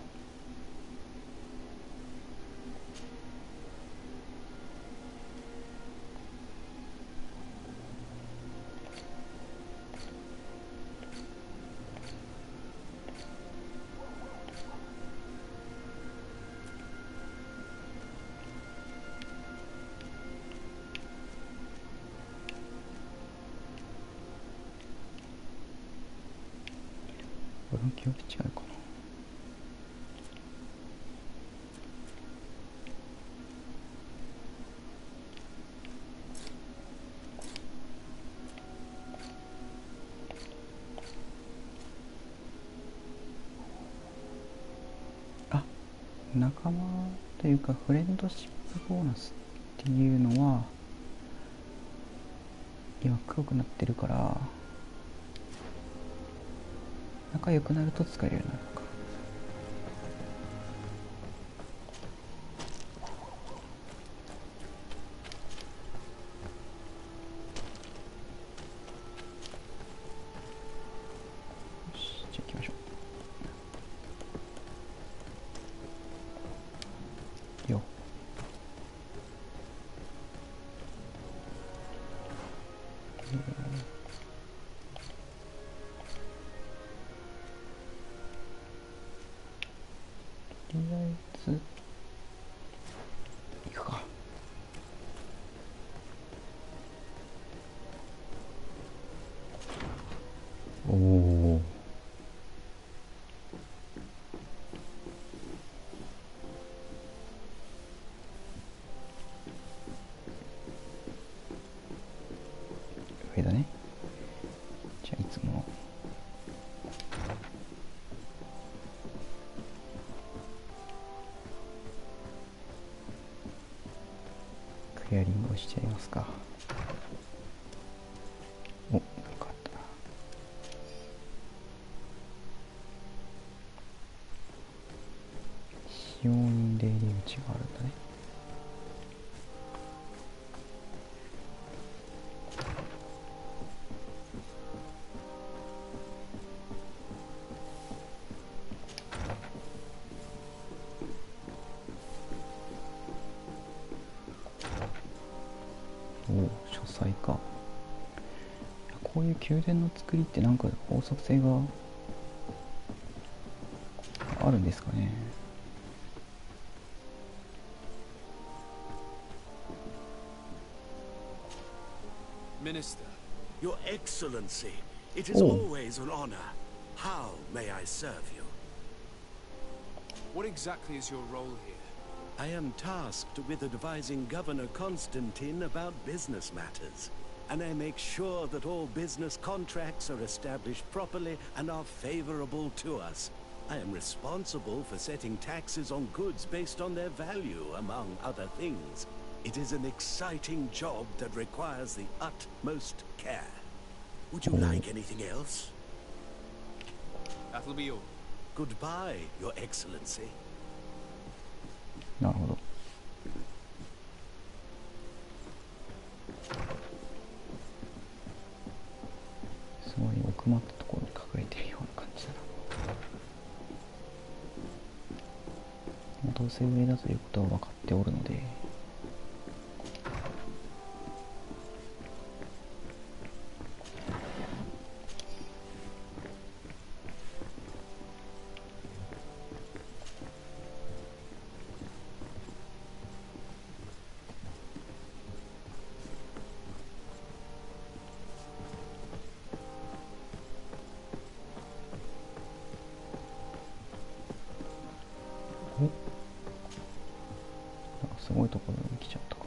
俺の記憶違うかな。仲間というかフレンドシップボーナスっていうのは今黒くなってるから、仲良くなると使えるようになるのか。よし、じゃあ行きましょうよ。とりあえず行くか。おお、上だね。じゃあいつものクリアリングをしちゃいますか。お、よかった。使用人出入り口があるんだね。おお、書斎か。こういう宮殿の作りってなんか法則性があるんですかね。Minister. Your Excellency, it is always an honor. How may I serve you? What exactly is your role here? I am tasked with advising Governor Constantine about business matters, and I make sure that all business contracts are established properly and are favorable to us. I am responsible for setting taxes on goods based on their value, among other things. It is an exciting job that requires the utmost care. Would you like anything else? That'll be all. Goodbye, Your Excellency. なるほど。すごい奥まったところに隠れてるような感じだな。どうせ上だということは分かっておるので、すごいところに来ちゃったか。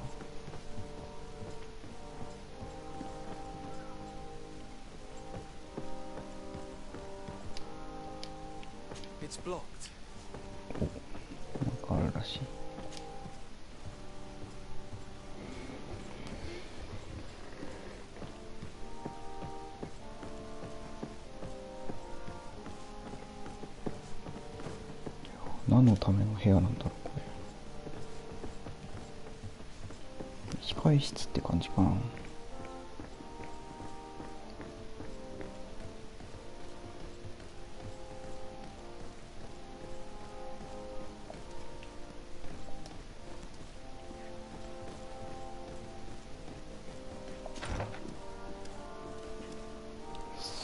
It's blocked. お、なんかあるらしい。何のための部屋なんだろうこれ。控え室って感じかな。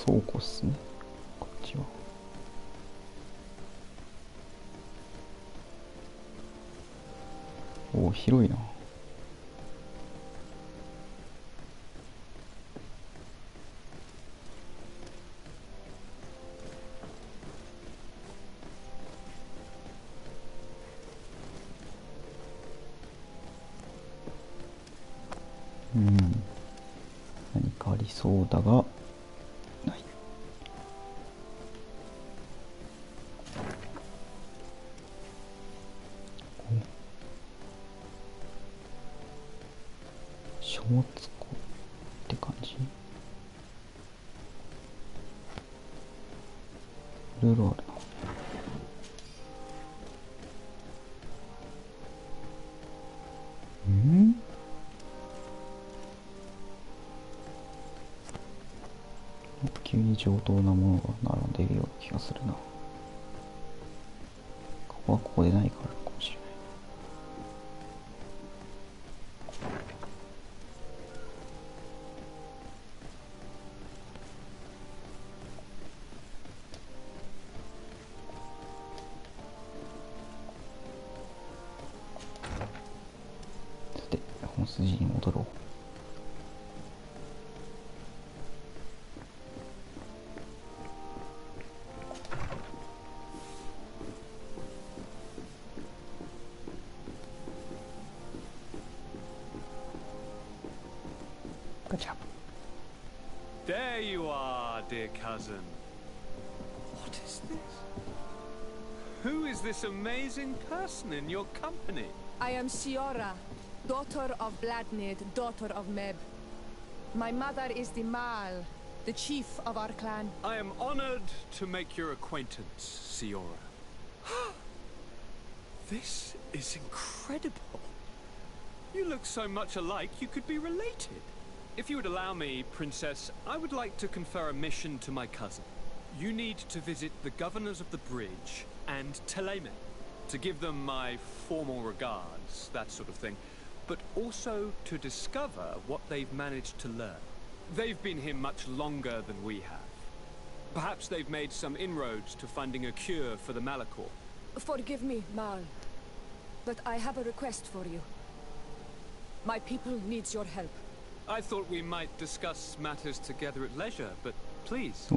倉庫っすね、こっちは。おお、広いな。うん、何かありそうだがない。もつこって感じ。いろいろあるな。急に上等なものが並んでいるような気がするな。ここはここでないからかもしれない。さて、本筋に戻ろう。There you are, dear cousin. What is this? Who is this amazing person in your company? I am Siora, daughter of Bladnid, daughter of Meb. My mother is the Mal, the chief of our clan. I am honored to make your acquaintance, Siora. This is incredible. You look so much alike you could be related. If you would allow me, Princess, I would like to confer a mission to my cousin. You need to visit the governors of the bridge and Teleme to give them my formal regards, that sort of thing, but also to discover what they've managed to learn. They've been here much longer than we have. Perhaps they've made some inroads to finding a cure for the Malachor. Forgive me, Mal, but I have a request for you. My people needs your help. I thought we might discuss matters together at leisure, but please,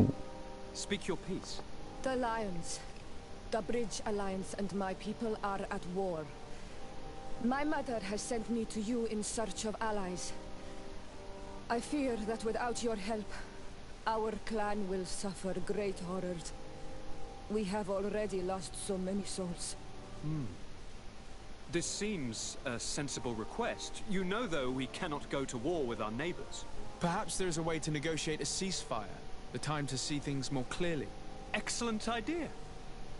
speak your piece. The Lions, the Bridge Alliance and my people are at war. My mother has sent me to you in search of allies. I fear that without your help, our clan will suffer great horrors. We have already lost so many souls. This seems a sensible request. You know, though, we cannot go to war with our neighbors. Perhaps there is a way to negotiate a ceasefire. The time to see things more clearly. Excellent idea.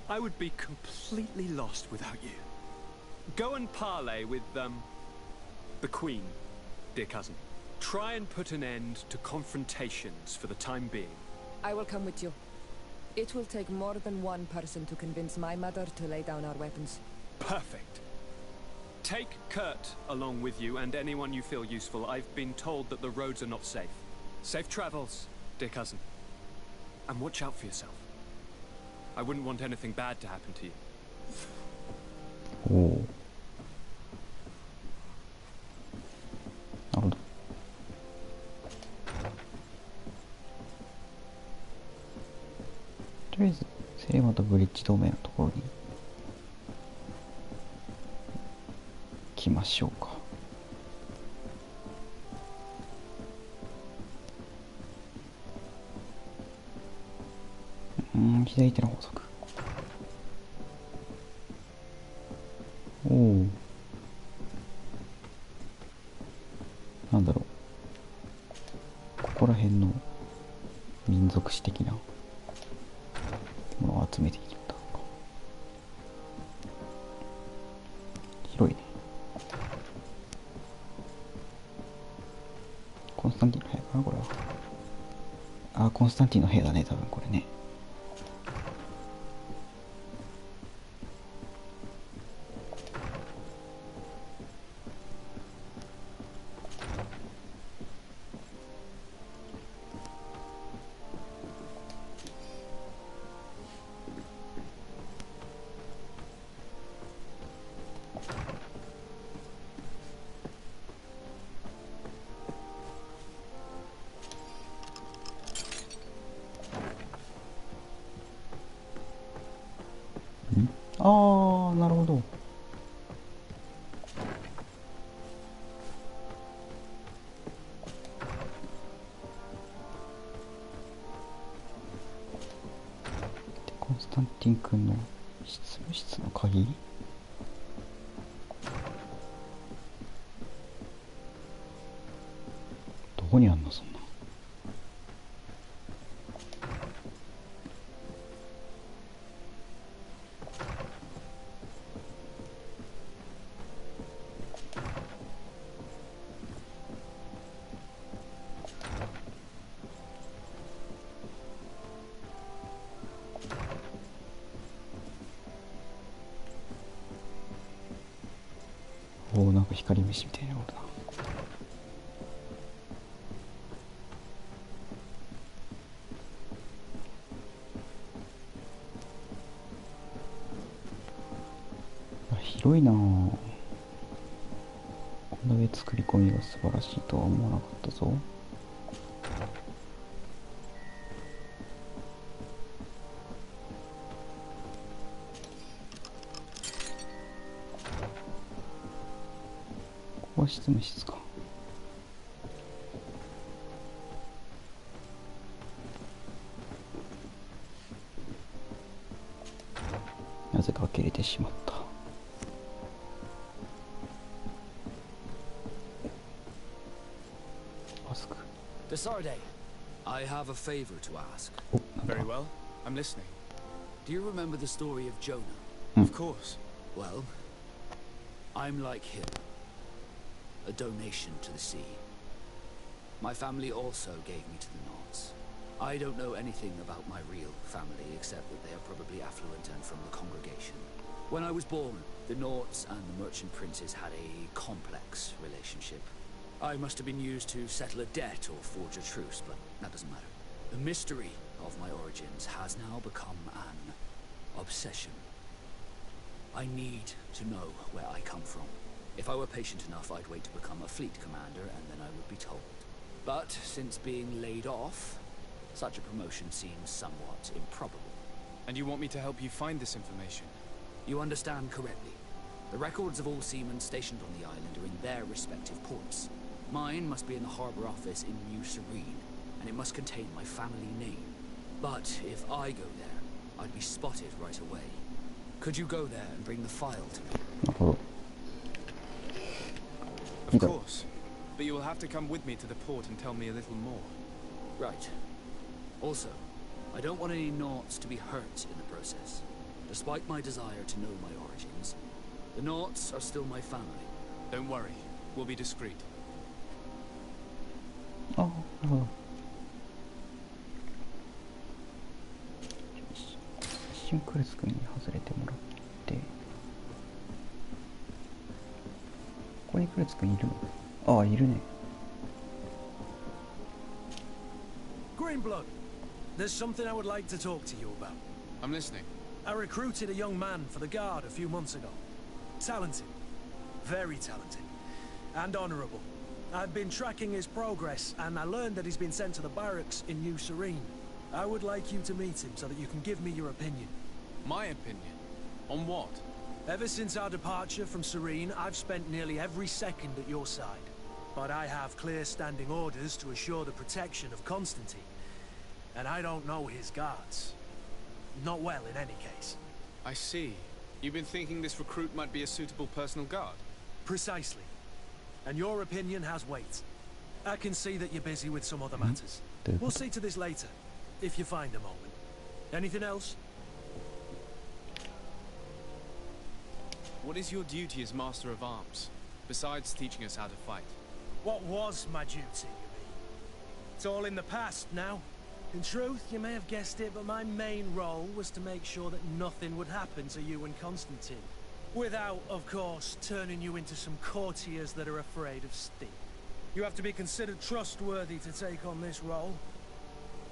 I would be completely lost without you. Go and parley with, the Queen, dear cousin. Try and put an end to confrontations for the time being. I will come with you. It will take more than one person to convince my mother to lay down our weapons. Perfect. Take Kurt along with you and anyone you feel useful. I've been told that the roads are not safe. Safe travels, dear cousin. And watch out for yourself. I wouldn't want anything bad to happen to you. Oh. なるほど。とりあえずセレマとブリッジ同盟のところに行きましょうか。左手の法則。おお。なんだろう。ここら辺の民族史的なものを集めていったのか。広いね。コンスタンティンの部屋かなこれは。あ、コンスタンティンの部屋だね多分これね。ああ、なるほど。コンスタンティン君の執務室の鍵？こにあんのそんな。おお、なんか光飯みたいなことだ。広いなぁ。こんだけ作り込みが素晴らしいとは思わなかったぞ。ここは執務室か。なぜか開けれてしまった。Desarde, I have a favor to ask. Very well. I'm listening. Do you remember the story of Jonah? Of course. Well, I'm like him. A donation to the sea. My family also gave me to the Nords. I don't know anything about my real family, except that they are probably affluent and from the congregation. When I was born, the Nords and the merchant princes had a complex relationship. I must have been used to settle a debt or forge a truce, but that doesn't matter. The mystery of my origins has now become an obsession. I need to know where I come from. If I were patient enough, I'd wait to become a fleet commander, and then I would be told. But since being laid off, such a promotion seems somewhat improbable. And you want me to help you find this information? You understand correctly. The records of all seamen stationed on the island are in their respective ports. Mine must be in the harbor office in New Serene, and it must contain my family name. But if I go there, I'd be spotted right away. Could you go there and bring the file to me? Of course. But you will have to come with me to the port and tell me a little more. Right. Also, I don't want any Naughts to be hurt in the process. Despite my desire to know my origins, the Naughts are still my family. Don't worry. We'll be discreet. あ、なるほど。一瞬クレス君に外れてもらって、ここにクレス君いるの？ああ、いるね。Greenblood, there's something I would like to talk to you about. I'm listening. I recruited a young man for the guard a few months ago. Talented. Very talented. And honorable. I've been tracking his progress, and I learned that he's been sent to the barracks in New Serene. I would like you to meet him so that you can give me your opinion. My opinion? On what? Ever since our departure from Serene, I've spent nearly every second at your side. But I have clear standing orders to assure the protection of Constantine. And I don't know his guards. Not well, in any case. I see. You've been thinking this recruit might be a suitable personal guard? Precisely. And your opinion has weight. I can see that you're busy with some other matters. We'll see to this later, if you find a moment. Anything else? What is your duty as Master of Arms, besides teaching us how to fight? What was my duty, you mean? It's all in the past now. In truth, you may have guessed it, but my main role was to make sure that nothing would happen to you and Constantine. Without, of course, turning you into some courtiers that are afraid of Steve. You have to be considered trustworthy to take on this role.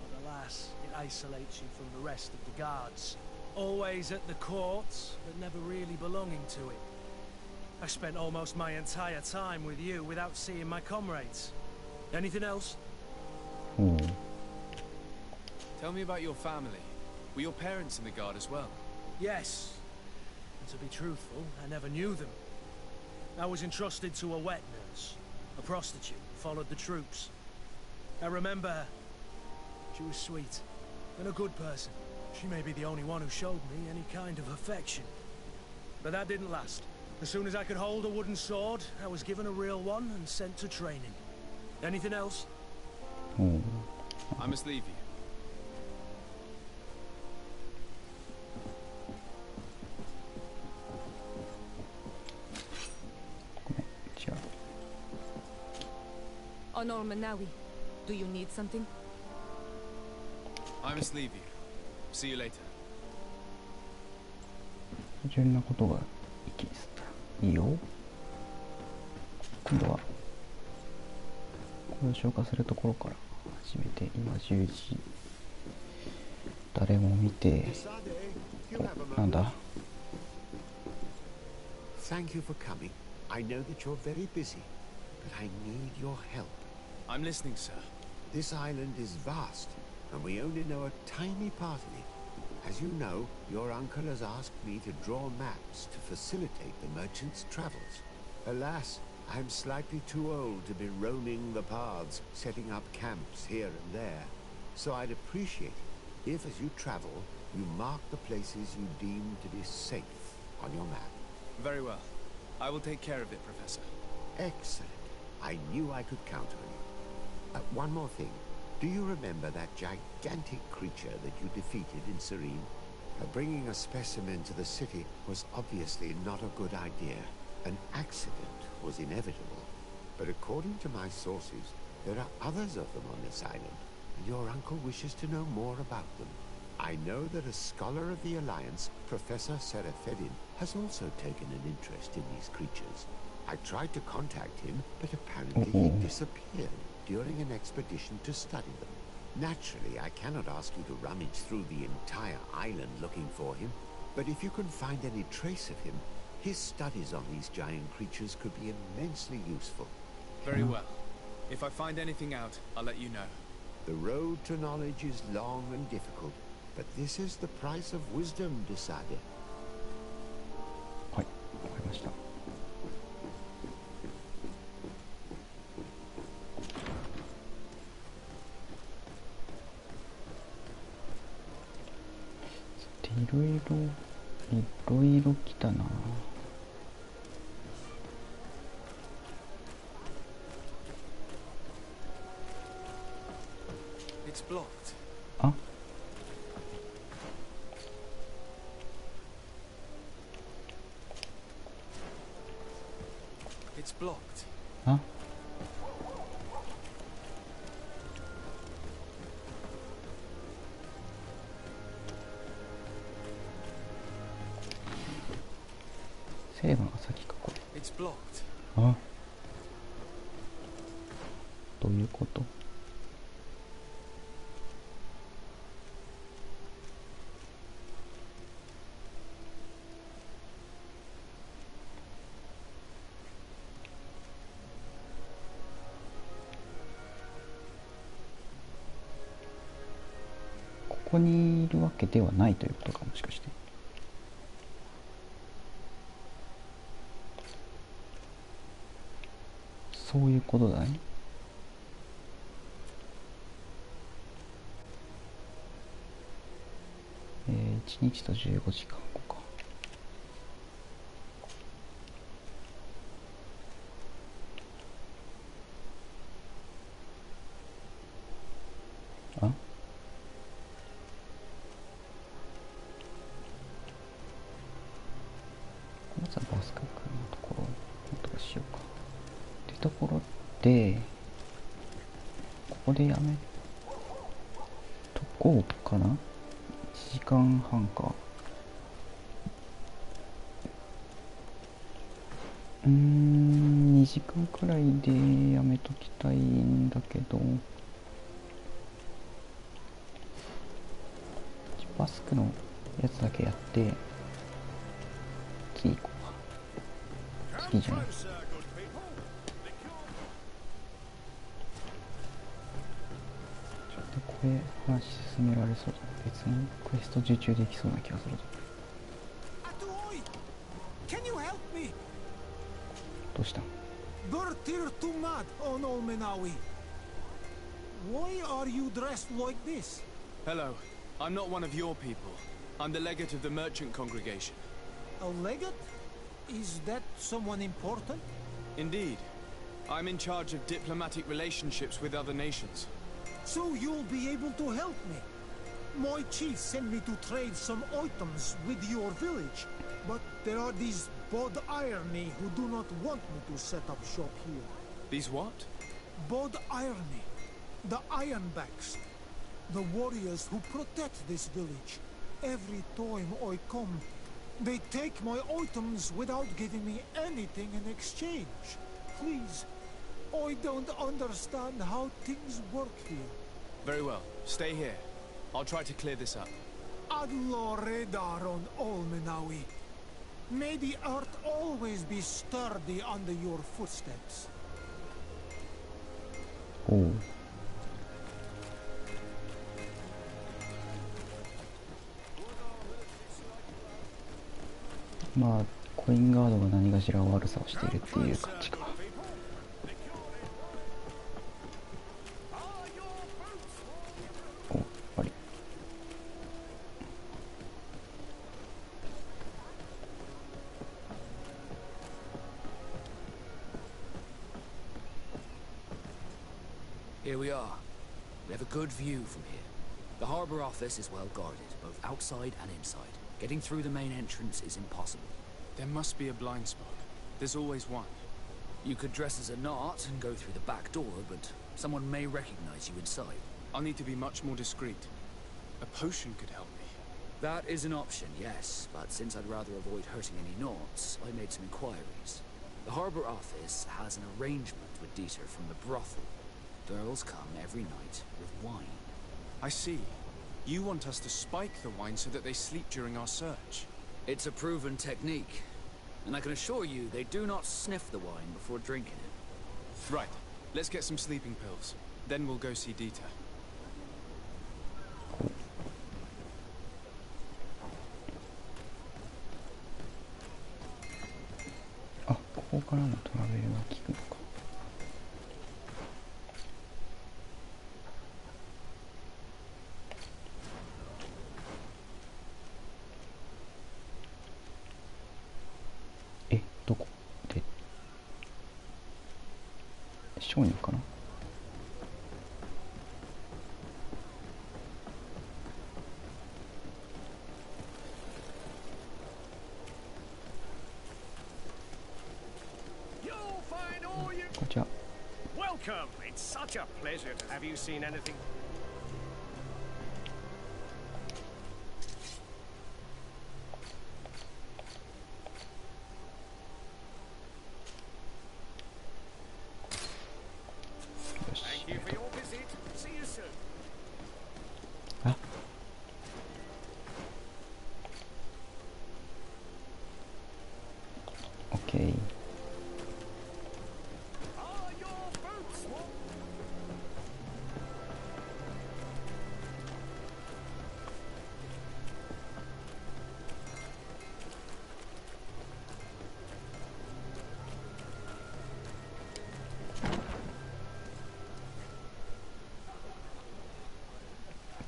But alas, it isolates you from the rest of the guards. Always at the courts, but never really belonging to it. I spent almost my entire time with you without seeing my comrades. Anything else? Tell me about your family. Were your parents in the guard as well? Yes. And to be truthful, I never knew them. I was entrusted to a wet nurse, a prostitute who followed the troops. I remember her. She was sweet and a good person. She may be the only one who showed me any kind of affection. But that didn't last. As soon as I could hold a wooden sword, I was given a real one and sent to training. Anything else? I must leave you. 違う。Honor Manawi, do you need something? I must leave you. See you later. 単純なことがいきです。いいよ。今度はこれを消化するところから始めて、今10時。誰も見て、お、なんだ？ Thank you for coming. I know that you're very busy, but I need your help. I'm listening, sir. This island is vast, and we only know a tiny part of it. As you know, your uncle has asked me to draw maps to facilitate the merchant's travels. Alas, I'm slightly too old to be roaming the paths, setting up camps here and there. So I'd appreciate it if, as you travel, you mark the places you deem to be safe on your map. Very well. I will take care of it, Professor. Excellent. I knew I could count on you. One more thing. Do you remember that gigantic creature that you defeated in Serene? Bringing a specimen to the city was obviously not a good idea. An accident was inevitable. But according to my sources, there are others of them on this island, and your uncle wishes to know more about them. I know that a scholar of the Alliance, Professor Serafedin, has also taken an interest in these creatures. I tried to contact him, but apparently he disappeared during an expedition to study them. Naturally, I cannot ask you to rummage through the entire island looking for him, but if you can find any trace of him, his studies on these giant creatures could be immensely useful. Very well. If I find anything out, I'll let you know. The road to knowledge is long and difficult, but this is the price of wisdom, Desade. はい、わかりました。いろいろ来たな。It's blocked. あ、It's blocked. あ、セレバが先かこれ。It's blocked. あ、どういうこと？ここにいるわけではないということか、もしかして。そういうことだね。1日と15時間後か。あ、まずはバスカ君のところをなんとかしようか。ってところで、ここでやめとこうかな。1時間半か。2時間くらいでやめときたいんだけど、バスクのやつだけやって次行こうか。次じゃない。これ話進められそうだ。別にクエスト受注できそうな気がする。どうした？ Why are you dressed like this? Hello. I'm not one of your people. I'm the legate of the merchant congregation. A legate? Is that someone important? Indeed. I'm in charge of diplomatic relationships with other nations. So you'll be able to help me. My chief sent me to trade some items with your village, but there are these Bod Irony who do not want me to set up shop here. These what? Bod Irony, the Ironbacks, the warriors who protect this village. Every time I come, they take my items without giving me anything in exchange. Please, I don't understand how things work here. Very well. Stay here. I'll try to clear this up. Allah Redar on Olmenawi. May the earth always be sturdy under your footsteps. Oh. まあコインガードが何かしら悪さをしているっていう感じか。お、やっぱり。Here we are. We have a good view from here. The harbour office is well guarded, both outside and inside. Getting through the main entrance is impossible. There must be a blind spot. There's always one. You could dress as a knot and go through the back door, but someone may recognize you inside. I'll need to be much more discreet. A potion could help me. That is an option, yes, but since I'd rather avoid hurting any knots, I made some inquiries. The harbour office has an arrangement with Dieter from the brothel. Girls come every night with wine. I see. You want us to spike the wine so that they sleep during our search. It's a proven technique, and I can assure you they do not sniff the wine before drinking it. Right. Let's get some sleeping pills. Then we'll go see Dieter. あ、ここからもトラベルが効くのか。どこで商人かな。こんにちは。 Welcome. It's such a pleasure to have you seen anything. Thank you for your visit. See you soon. あ。OK。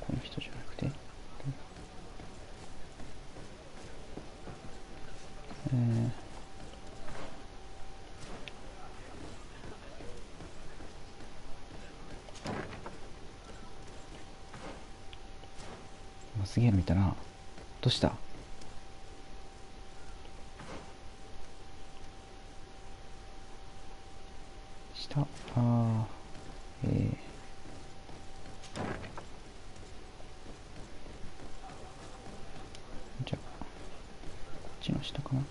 この人じゃなくて、すげえのいたな。どうした？下、じゃあこっちの下かな。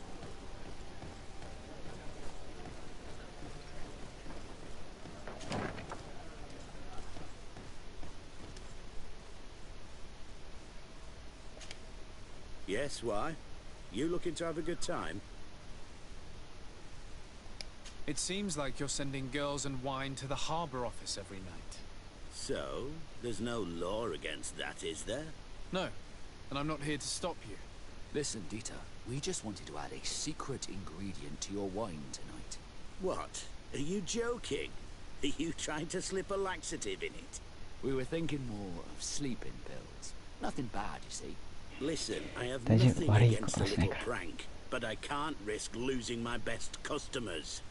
Yes, why? You looking to have a good time? It seems like you're sending girls and wine to the harbour office every night. So, there's no law against that, is there? No, and I'm not here to stop you. Listen, Dieter, we just wanted to add a secret ingredient to your wine tonight. What? Are you joking? Are you trying to slip a laxative in it? We were thinking more of sleeping pills. Nothing bad, you see. Listen, I have nothing against a little prank, but I can't risk losing my best customers.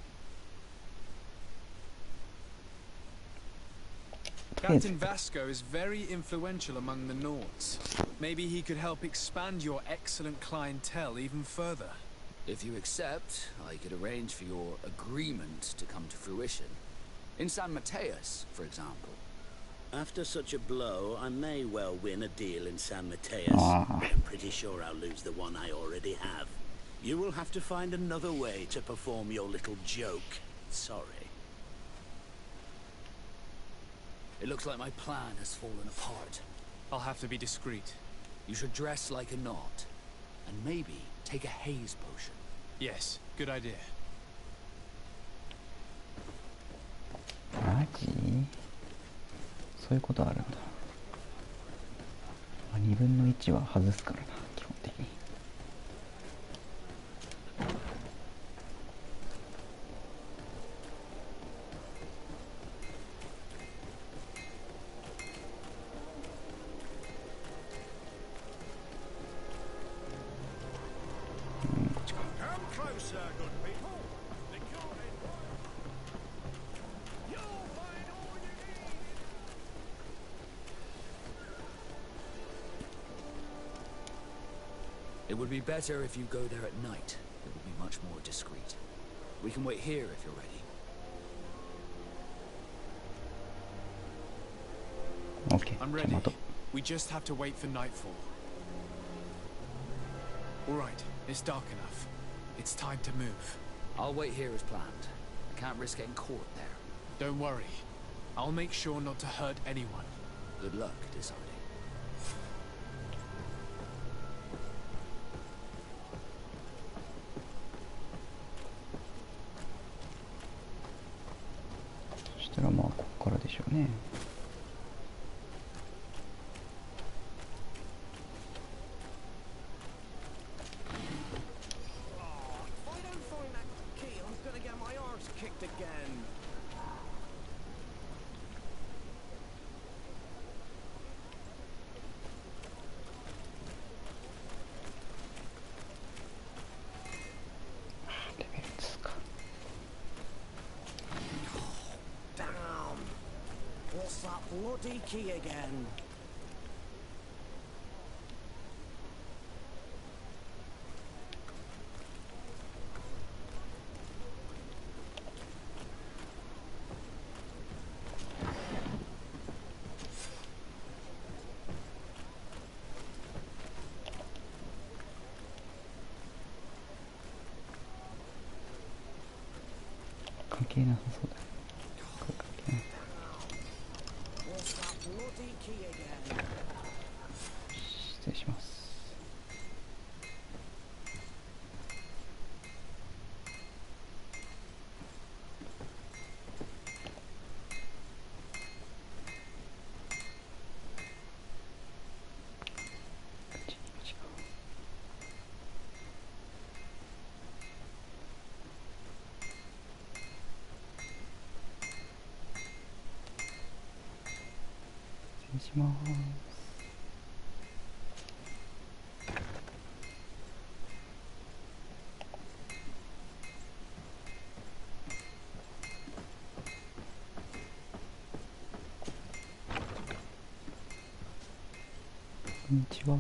Captain Vasco is very influential among the Nords. Maybe he could help expand your excellent clientele even further. If you accept, I could arrange for your agreement to come to fruition. In San Mateus, for example. After such a blow, I may well win a deal in San Mateus. But I'm pretty sure I'll lose the one I already have. You will have to find another way to perform your little joke. Sorry. It looks like my plan has fallen apart. I'll have to be discreet. You should dress like a knot. And maybe take a haze potion. Yes, good idea. マジ？そういうことあるんだ。2分の1は外すからな、基本的に。こっちか。It would be better if you go there at night. It would be much more discreet. We can wait here if you're ready. Okay, I'm ready. We just have to wait for nightfall. All right, it's dark enough. It's time to move. I'll wait here as planned. I can't risk getting caught there. Don't worry. I'll make sure not to hurt anyone. Good luck deciding. そしたらまあここからでしょうね。What's that bloody key again?関係なさそうだ。失礼します。失礼します。こんにちは。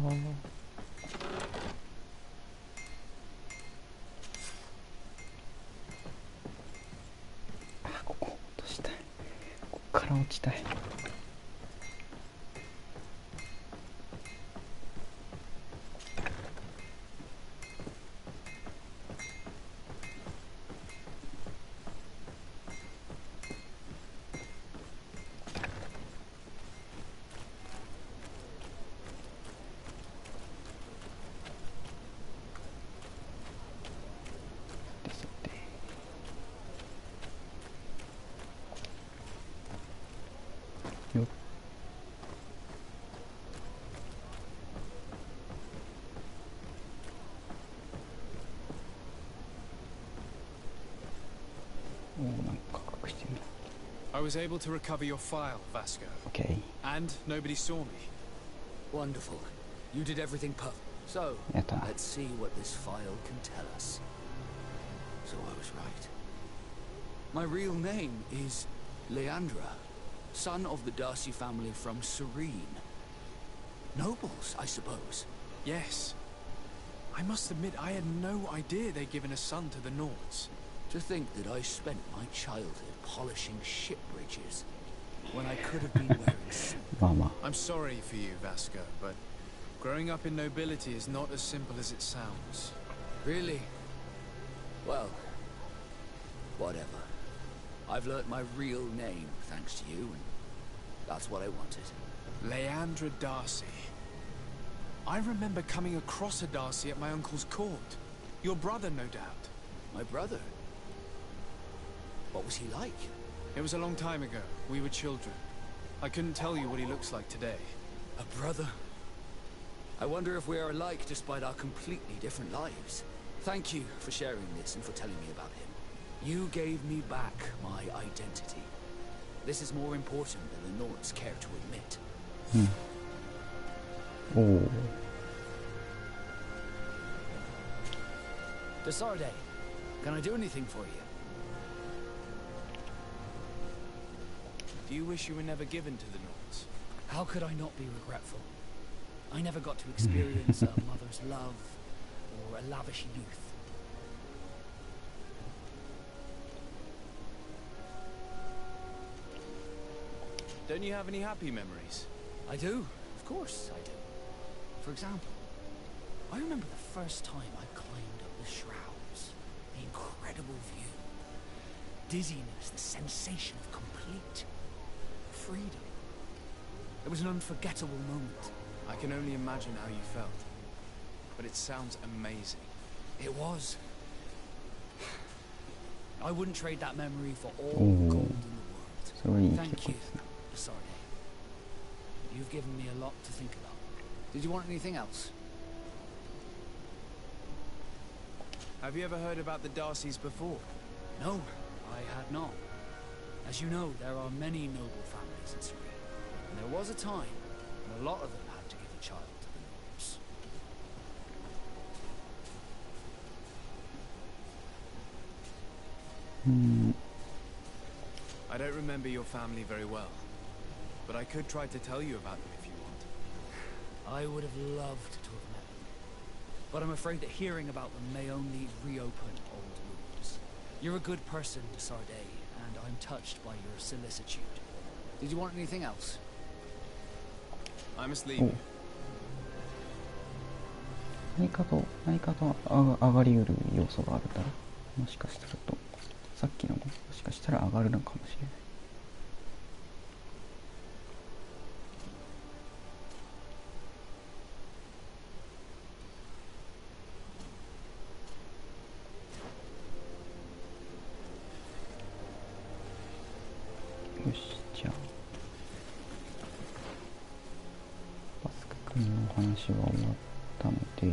あ、ここ落としたい。ここから落ちたい。よっ。おお、なんか隠してるな。I was able to recover your file, Vasco. Okay. And nobody saw me. Wonderful. You did everything perfect. So, let's see what this file can tell us. So I was right. My real name is Leandra. son of the Darcy family from Serene. Nobles, I suppose. Yes. I must admit, I had no idea they'd given a son to the Nords. To think that I spent my childhood polishing ship bridges, when I could have been wearing... Mama. I'm sorry for you, Vasco, but growing up in nobility is not as simple as it sounds. Really? Well, whatever. I've learnt my real name thanks to you, and that's what I wanted. Leandra Darcy. I remember coming across a Darcy at my uncle's court. Your brother, no doubt. My brother? What was he like? It was a long time ago. We were children. I couldn't tell you what he looks like today. A brother? I wonder if we are alike despite our completely different lives. Thank you for sharing this and for telling me about him. You gave me back my identity. This is more important than the Nords care to admit. Oh. Desarde, can I do anything for you? Do you wish you were never given to the Nords? How could I not be regretful? I never got to experience a mother's love or a lavish youth. Don't you have any happy memories? I do, of course I do. For example, I remember the first time I climbed up the shrouds. The incredible view. Dizziness, the sensation of complete freedom. It was an unforgettable moment. I can only imagine how you felt. But it sounds amazing. It was. I wouldn't trade that memory for all the gold in the world. Thank you, Desarde. You've given me a lot to think about. Did you want anything else? Have you ever heard about the Darcys before? No, I had not. As you know, there are many noble families in Serene. And there was a time when a lot of them had to give a child to the Nords. I don't remember your family very well, but I could try to tell you about them if you want. I would have loved to have met them, but I'm afraid that hearing about them may only reopen old wounds. You're a good person, Desarde, and I'm touched by your solicitude. Did you want anything else? I must leave you. 何かと上がりうる要素があるんだろう。もしかしたらと、さっきのもしかしたら上がるのかもしれない。よし、じゃあバスク君のお話は終わったので、次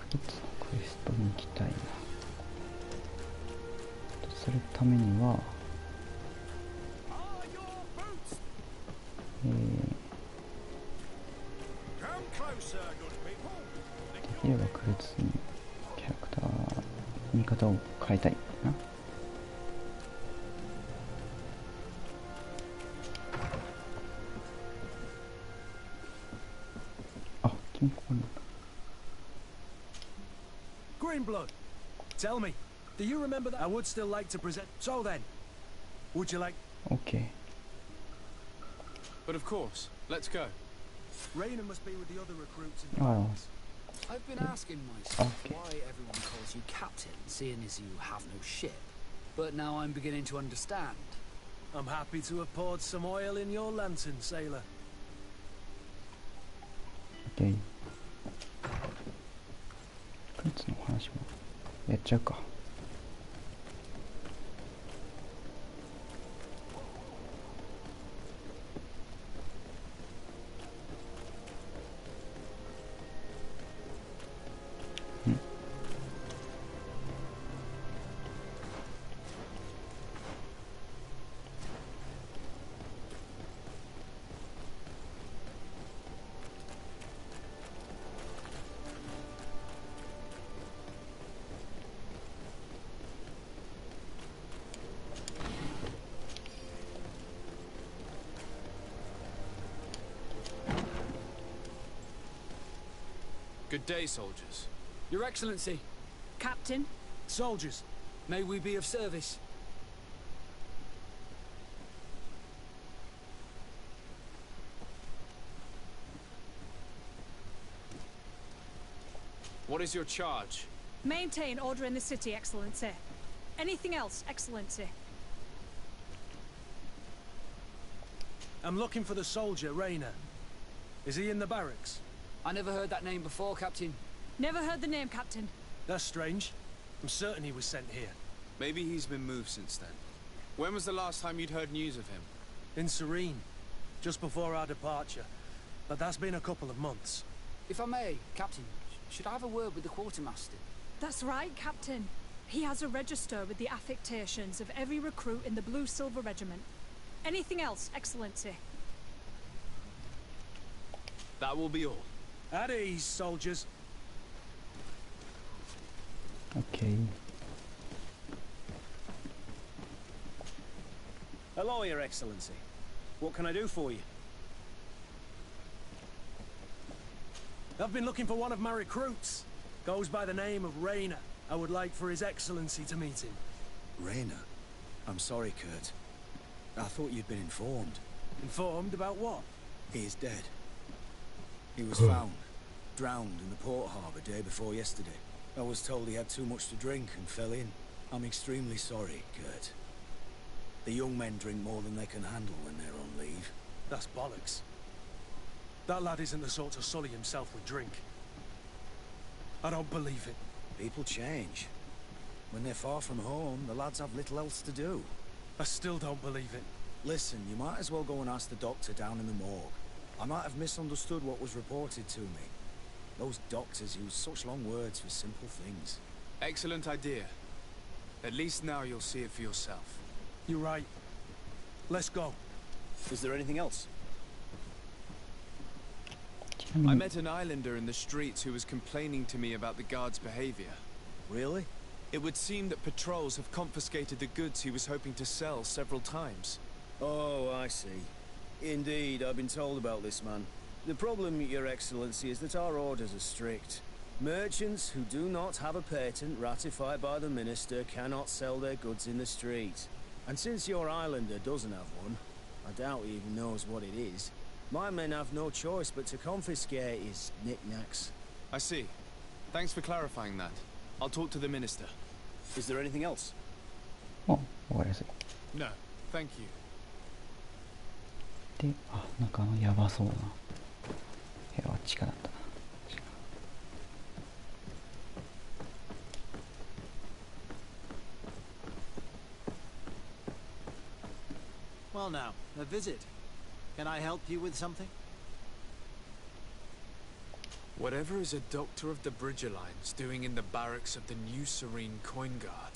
のクエストに行きたいな。とするためにはできればクルツにキャラクター見方を変えたいな。あ、君ここに。Greenblood, tell me, do you remember that? I would still like to present. So then, would you like? Okay. But of course, let's go. Raina must be with the other recruits in the Oh. office. I've been asking myself why everyone calls you captain, seeing as you have no ship. But now I'm beginning to understand. I'm happy to have poured some oil in your lantern, sailor. Okay. クルツの話もやっちゃうか。Good day, soldiers. Your Excellency. Captain. Soldiers. May we be of service? What is your charge? Maintain order in the city, Excellency. Anything else, Excellency? I'm looking for the soldier, Rayner. Is he in the barracks? I never heard that name before, Captain. Never heard the name, Captain. That's strange. I'm certain he was sent here. Maybe he's been moved since then. When was the last time you'd heard news of him? In Serene. Just before our departure. But that's been a couple of months. If I may, Captain, should I have a word with the quartermaster? That's right, Captain. He has a register with the affectations of every recruit in the Blue Silver Regiment. Anything else, Excellency? That will be all. At ease, soldiers. Okay. Hello, Your Excellency. What can I do for you? I've been looking for one of my recruits. Goes by the name of Rayner. I would like for His Excellency to meet him. Rayner? I'm sorry, Kurt. I thought you'd been informed. Informed about what? He is dead. He was found, drowned in the port harbour day before yesterday. I was told he had too much to drink and fell in. I'm extremely sorry, Kurt. The young men drink more than they can handle when they're on leave. That's bollocks. That lad isn't the sort to sully himself with drink. I don't believe it. People change. When they're far from home, the lads have little else to do. I still don't believe it. Listen, you might as well go and ask the doctor down in the morgue. I might have misunderstood what was reported to me. Those doctors use such long words for simple things. Excellent idea. At least now you'll see it for yourself. You're right. Let's go. Is there anything else? I met an islander in the streets who was complaining to me about the guards' behavior. Really? It would seem that patrols have confiscated the goods he was hoping to sell several times. Oh, I see. Indeed, I've been told about this man. The problem, Your Excellency, is that our orders are strict. Merchants who do not have a patent ratified by the Minister cannot sell their goods in the street. And since your islander doesn't have one, I doubt he even knows what it is, my men have no choice but to confiscate his knickknacks. I see. Thanks for clarifying that. I'll talk to the Minister. Is there anything else? Oh, where is it? No, thank you. で、あ、なんかやばそうな。あっちかだったな。Well now, a visit. Can I help you with something? Whatever is a doctor of the Bridger Lines doing in the barracks of the New Serene Coin Guard?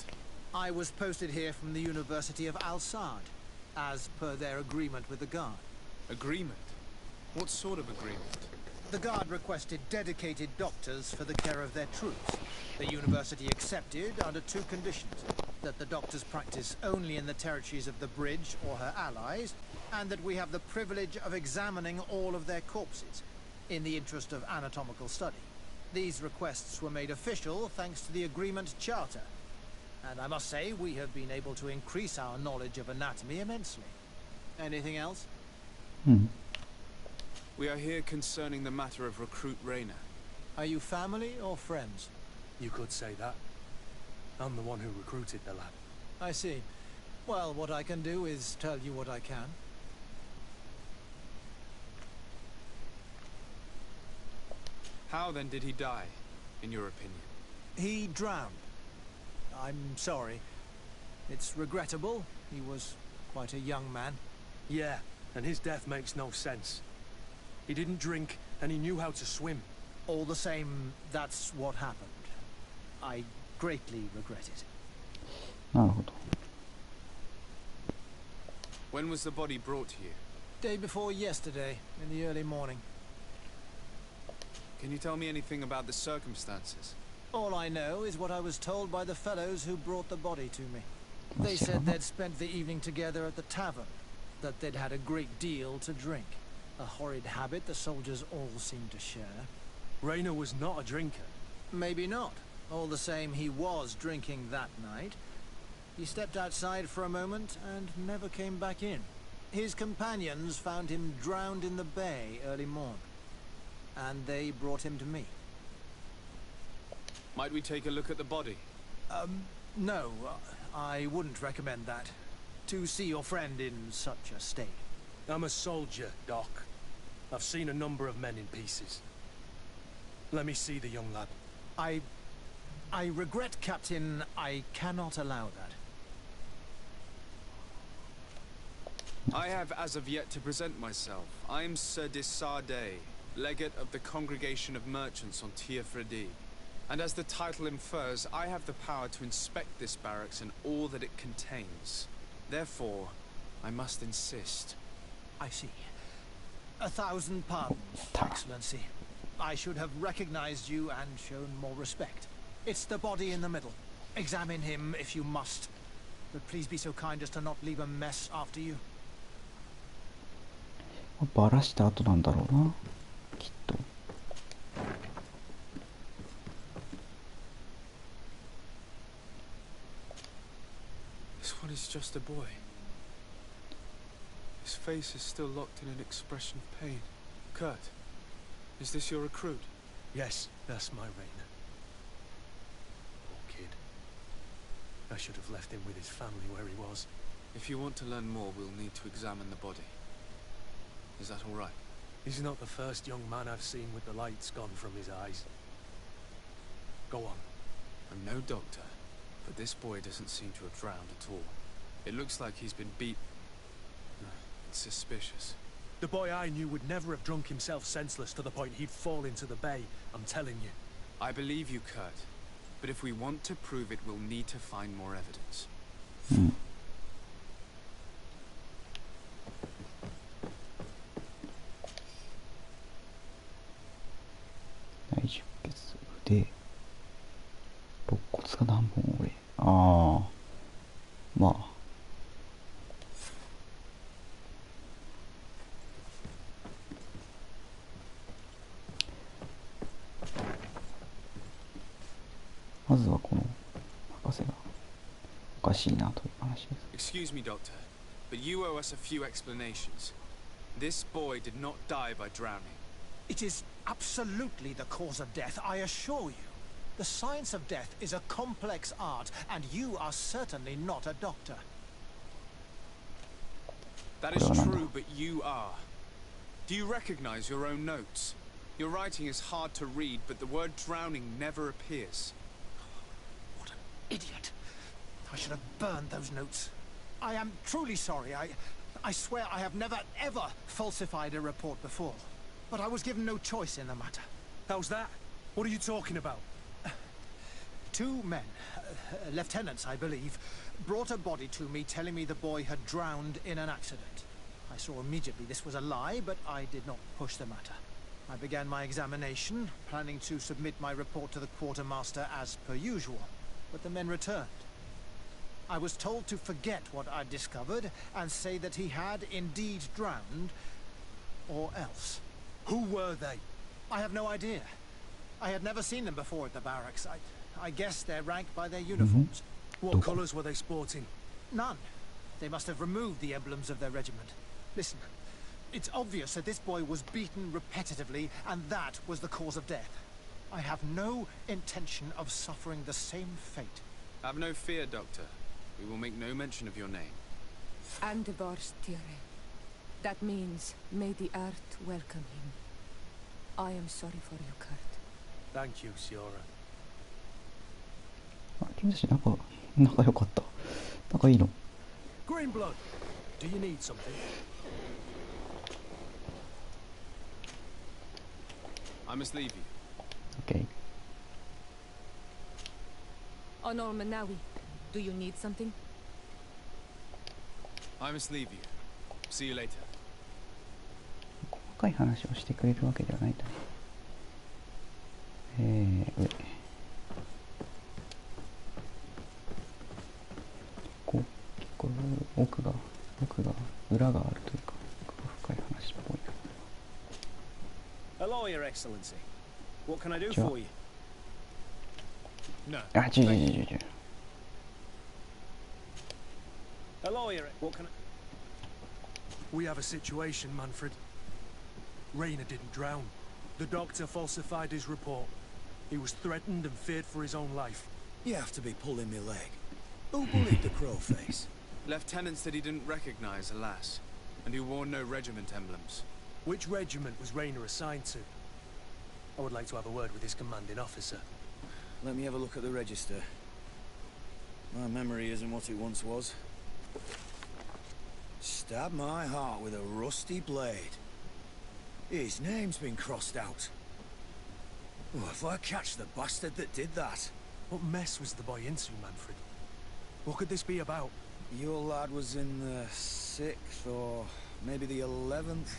I was posted here from the University of Al-Sad, as per their agreement with the Guard. Agreement? What sort of agreement? The Guard requested dedicated doctors for the care of their troops. The University accepted under two conditions. That the doctors practice only in the territories of the Bridge or her allies, and that we have the privilege of examining all of their corpses, in the interest of anatomical study. These requests were made official thanks to the Agreement Charter, and I must say we have been able to increase our knowledge of anatomy immensely. Anything else? We are here concerning the matter of recruit Rayner. Are you family or friends? You could say that. I'm the one who recruited the lad. I see. Well, what I can do is tell you what I can. How then did he die, in your opinion? He drowned. I'm sorry. It's regrettable. He was quite a young man. Yeah, and his death makes no sense. He didn't drink, and he knew how to swim. All the same, that's what happened. I greatly regret it. なるほど。 When was the body brought to you? Day before yesterday, in the early morning. Can you tell me anything about the circumstances? All I know is what I was told by the fellows who brought the body to me. They said they'd spent the evening together at the tavern, that they'd had a great deal to drink. A horrid habit the soldiers all seem to share. Rainer was not a drinker. Maybe not. All the same, he was drinking that night. He stepped outside for a moment and never came back in. His companions found him drowned in the bay early morn, and they brought him to me. Might we take a look at the body? No, I wouldn't recommend that. To see your friend in such a state. I'm a soldier, Doc. I've seen a number of men in pieces. Let me see the young lad. I regret, Captain, I cannot allow that. I have as of yet to present myself. I am Sir Desardet, legate of the Congregation of Merchants on Tiefredi. And as the title infers, I have the power to inspect this barracks and all that it contains. Therefore, I must insist. I see. 1,000 pardons, Excellency. I should have recognized you and shown more respect. It's the body in the middle. Examine him if you must. But please be so kind as to not leave a mess after you. バラした後なんだろうな、きっと。This one is just a boy. His face is still locked in an expression of pain. Kurt, is this your recruit? Yes, that's my Rainer. Poor kid. I should have left him with his family where he was. If you want to learn more, we'll need to examine the body. Is that all right? He's not the first young man I've seen with the lights gone from his eyes. Go on. I'm no doctor, but this boy doesn't seem to have drowned at all. It looks like he's been beat. It's suspicious. The boy I knew would never have drunk himself senseless to the point he'd fall into the bay, I'm telling you. I believe you, Kurt. But if we want to prove it, we'll need to find more evidence. 大出血で肋骨が何本折れ、ああ、まあまずはこの博士がおかしいなという話です。 Excuse me, Doctor, but you owe us a few explanations. This boy did not die by drowning. It is absolutely the cause of death, I assure you. The science of death is a complex art, and you are certainly not a doctor. That is true, but you are. Do you recognize your own notes? Your writing is hard to read, but the word drowning never appears. What an idiot. I should have burned those notes. I am truly sorry. I swear I have never, ever falsified a report before. But I was given no choice in the matter. How's that? What are you talking about? 2 men, lieutenants I believe, brought a body to me telling me the boy had drowned in an accident. I saw immediately this was a lie, but I did not push the matter. I began my examination, planning to submit my report to the quartermaster as per usual, but the men returned. I was told to forget what I'd discovered and say that he had indeed drowned, or else. Who were they? I have no idea. I had never seen them before at the barracks. I guess they're ranked by their uniforms. What colours were they sporting? None. They must have removed the emblems of their regiment. Listen, it's obvious that this boy was beaten repetitively, and that was the cause of death. I have no intention of suffering the same fate. Have no fear, Doctor. We will make no mention of your name. Andebars Tire. That means, may the earth welcome him. I am sorry for you, Kurt. Thank you, Siora. 君たち仲良かった。仲いいの。Greenblood, do you need something? I must leave you. Okay. Honor Manawi, do you need something? I must leave you. See you later. 細かい話をしてくれるわけではないんだね。上。結構奥が裏があるというか、深い話っぽいな。Hello, Your Excellency. What can I do for you? No. Hello, Eric. What can I... We have a situation, Manfred. Rainer didn't drown. The doctor falsified his report. He was threatened and feared for his own life. You have to be pulling me leg. Who bullied the crowface? Lieutenant said he didn't recognize, alas, and who wore no regiment emblems. Which regiment was Rainer assigned to? I would like to have a word with his commanding officer. Let me have a look at the register. My memory isn't what it once was. Stab my heart with a rusty blade. His name's been crossed out. Oh, if I catch the bastard that did that. What mess was the boy into, Manfred? What could this be about? Your lad was in the 6th or maybe the 11th,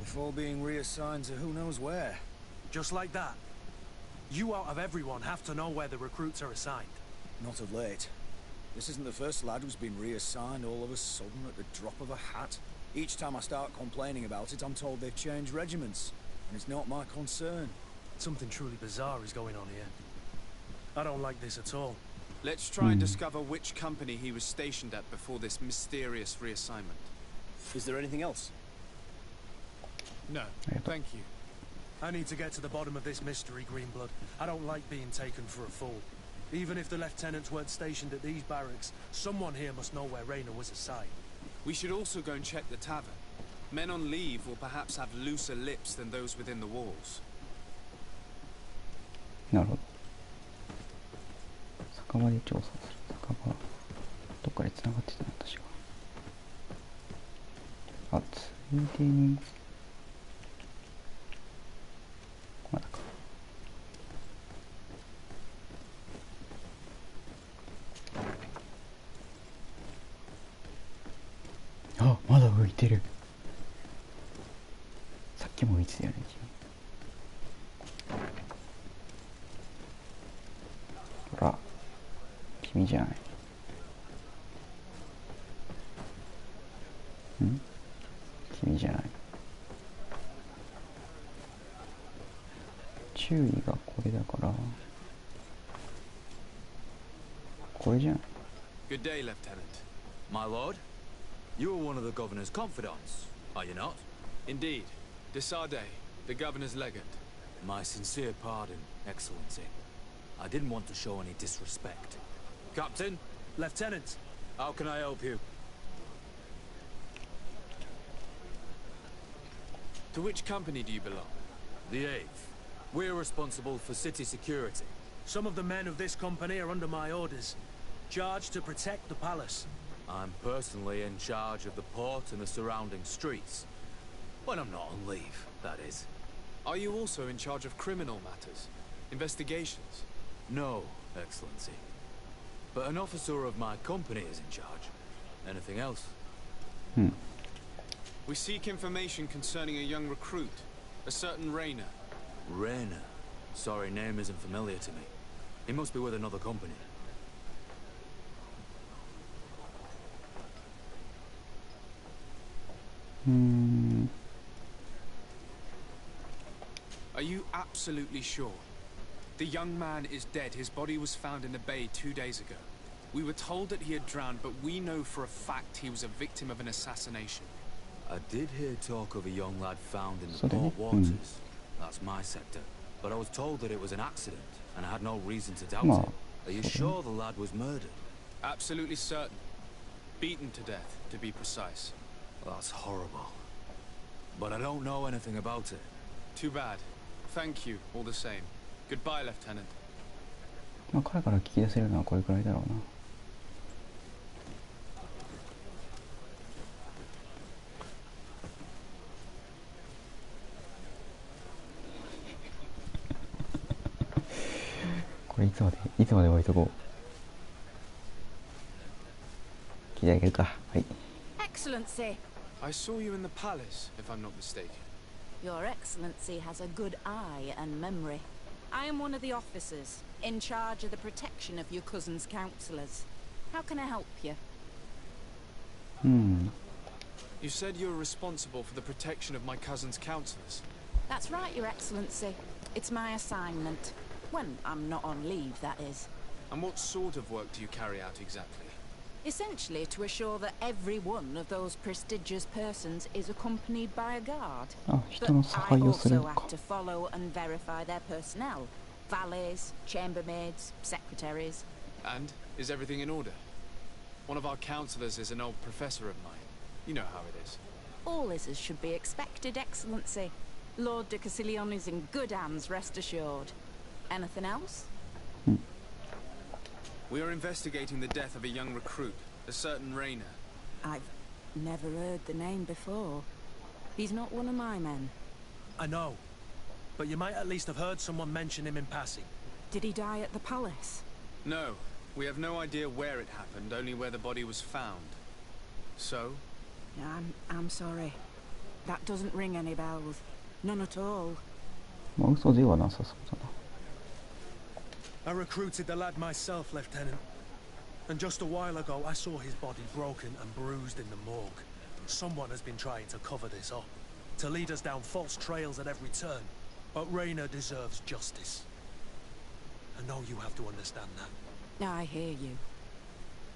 before being reassigned to who knows where. Just like that? You out of everyone have to know where the recruits are assigned. Not of late. This isn't the first lad who's been reassigned all of a sudden at the drop of a hat. Each time I start complaining about it, I'm told they've changed regiments, and it's not my concern. Something truly bizarre is going on here. I don't like this at all. Let's try and discover which company he was stationed at before this mysterious reassignment. Is there anything else? No, thank you. I need to get to the bottom of this mystery, Greenblood. I don't like being taken for a fool. Even if the lieutenants weren't stationed at these barracks, someone here must know where Rainer was assigned. We should also go and check the tavern. Men on leave will perhaps have looser lips than those within the walls. なるほど。酒場で調査する。酒場どっかで繋がってたな、確か。あ、ついでにまだか。あ、まだ浮いてる。さっきも浮いてたよね、君。ほら、君じゃない。君じゃない。注意がこれだから、これじゃん。Good day, Lieutenant. My lord, you are one of the governor's confidants, are you not? Indeed. Desade, the governor's legate. My sincere pardon, Excellency. I didn't want to show any disrespect. Captain? Lieutenant! How can I help you? To which company do you belong? The 8th. We're responsible for city security. Some of the men of this company are under my orders, charged to protect the palace. I'm personally in charge of the port and the surrounding streets. When I'm not on leave, that is. Are you also in charge of criminal matters? Investigations? No, Excellency. But an officer of my company is in charge. Anything else? We seek information concerning a young recruit, a certain Rainer. Rainer? Sorry, name isn't familiar to me. He must be with another company. Are you absolutely sure? The young man is dead. His body was found in the bay 2 days ago. We were told that he had drowned, but we know for a fact he was a victim of an assassination. I did hear talk of a young lad found in the port waters. That's my sector. But I was told that it was an accident, and I had no reason to doubt it. Are you sure the lad was murdered? Absolutely certain. Beaten to death, to be precise. That's horrible. But I don't know anything about it. Too bad. Thank you, all the same. Goodbye, Lieutenant. まあ彼から聞き出せるのはこれくらいだろうな。これいつまで置いとこう。聞いてあげるか。はい。Excellency. I saw you in the palace, if I'm not mistaken. Your Excellency has a good eye and memory. I am one of the officers, in charge of the protection of your cousin's councillors. How can I help you? You said you were responsible for the protection of my cousin's councillors. That's right, Your Excellency. It's my assignment. When I'm not on leave, that is. And what sort of work do you carry out exactly? Essentially to assure that every one of those prestigious persons is accompanied by a guard. But I also have to follow and verify their personnel. Valets, chambermaids, secretaries. And is everything in order? One of our counselors is an old professor of mine. You know how it is. All is as should be expected, Excellency. Lord de Cassilion is in good hands, rest assured. Anything else? We are investigating the death of a young recruit, a certain Rainer. I've never heard the name before. He's not one of my men. I know. But you might at least have heard someone mention him in passing. Did he die at the palace? No. We have no idea where it happened, only where the body was found. So? I'm sorry. That doesn't ring any bells. None at all. I recruited the lad myself, Lieutenant. And just a while ago, I saw his body broken and bruised in the morgue. Someone has been trying to cover this up, to lead us down false trails at every turn. But Rainer deserves justice. I know you have to understand that. I hear you.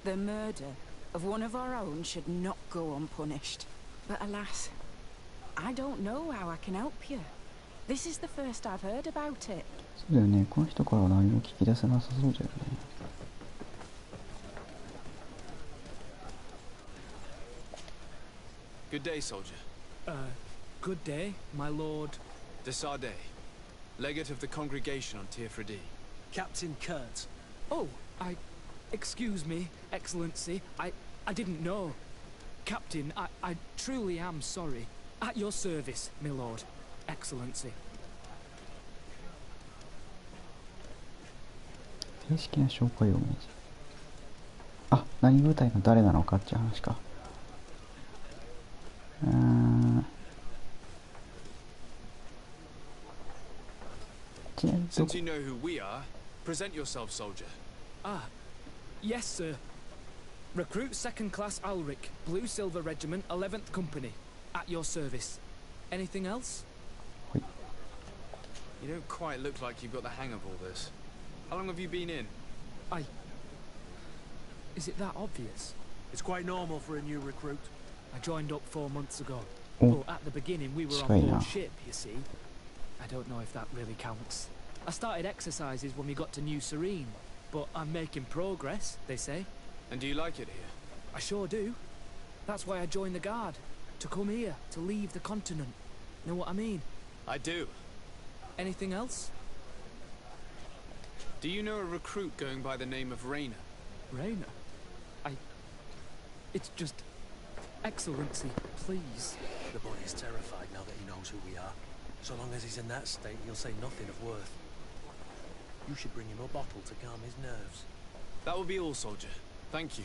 The murder of one of our own should not go unpunished. But alas, I don't know how I can help you. This is the first I've heard about it. そうだよね。この人からは何も聞き出せなさそうだよね。Good day, soldier. Good day, my lord. De Sardet, legate of the congregation on Tier-Fredy. Captain Kurt. Oh, excuse me, Excellency. I didn't know. Captain, I truly am sorry. At your service, my lord. Excellency. 正式な紹介を命じる。あ、何部隊の誰なのかっていう話か。Since you know who we are, present yourself, soldier. Ah, yes, sir. Recruit 2nd Class Ulrich, Blue Silver Regiment, 11th Company. At your service. Anything else? You don't quite look like you've got the hang of all this. How long have you been in? Is it that obvious? It's quite normal for a new recruit. I joined up 4 months ago. But at the beginning we were on board ship, you see. I don't know if that really counts. I started exercises when we got to New Serene. But I'm making progress, they say. And do you like it here? I sure do. That's why I joined the Guard. To come here, to leave the continent. Know what I mean? I do. Anything else? Do you know a recruit going by the name of Rainer? Rainer? It's just... Excellency, please. The body's terrified now that he knows who we are. So long as he's in that state, he'll say nothing of worth. You should bring him a bottle to calm his nerves. That will be all, soldier. Thank you.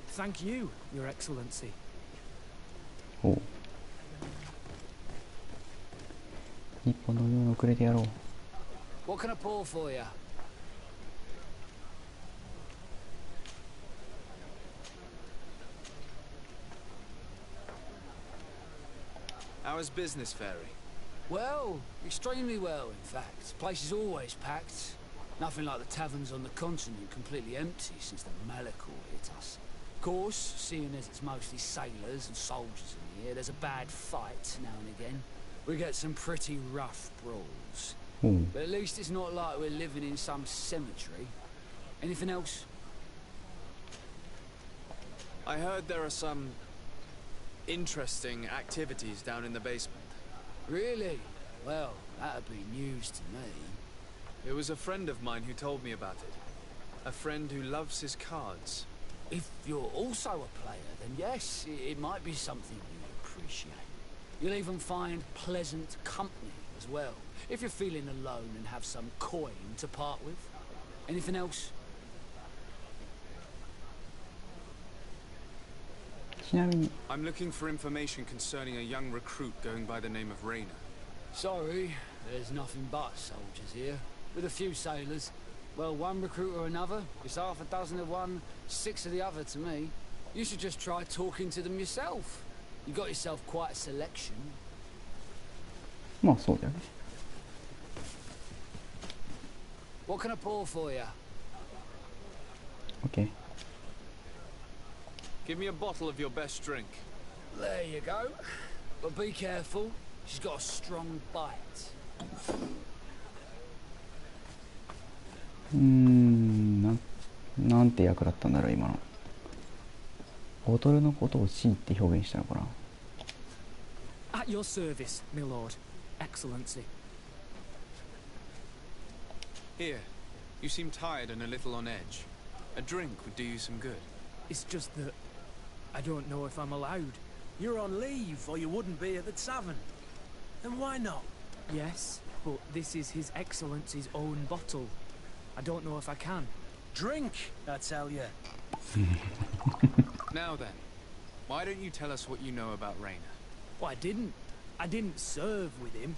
Thank you, Your Excellency. Oh. 日本のように遅れてやろう。What can I pour for you? How is business faring? Well, extremely well, in fact. Place is always packed. Nothing like the taverns on the continent completely empty since the Malachor hit us. Of course, seeing as it's mostly sailors and soldiers in here, there's a bad fight now and again. We get some pretty rough brawls. But at least it's not like we're living in some cemetery. Anything else? I heard there are some interesting activities down in the basement. Really? Well, that'd be news to me. It was a friend of mine who told me about it. A friend who loves his cards. If you're also a player, then yes, it might be something you appreciate. You'll even find pleasant company as well, if you're feeling alone and have some coin to part with. Anything else? I'm looking for information concerning a young recruit going by the name of Rainer. Sorry, there's nothing but soldiers here, with a few sailors. Well, one recruit or another, it's half a dozen of one, 6 of the other to me. You should just try talking to them yourself. You got yourself quite a selection. まあそうだよね。What can I pour for you? Okay. Give me a bottle of your best drink. There you go. But be careful. She's got a strong bite. なんて役だったんだろう今の。ボトルのことを C って表現したのかな。 At your service, my lord. Excellency. Here. You seem tired and a little on edge. A drink would do you some good. It's just that I don't know if I'm allowed. You're on leave, or you wouldn't be at the tavern. And why not? Yes, but this is His Excellency's own bottle. I don't know if I can. Drink, I tell you. Now then, why don't you tell us what you know about Raina? Well, I didn't serve with him.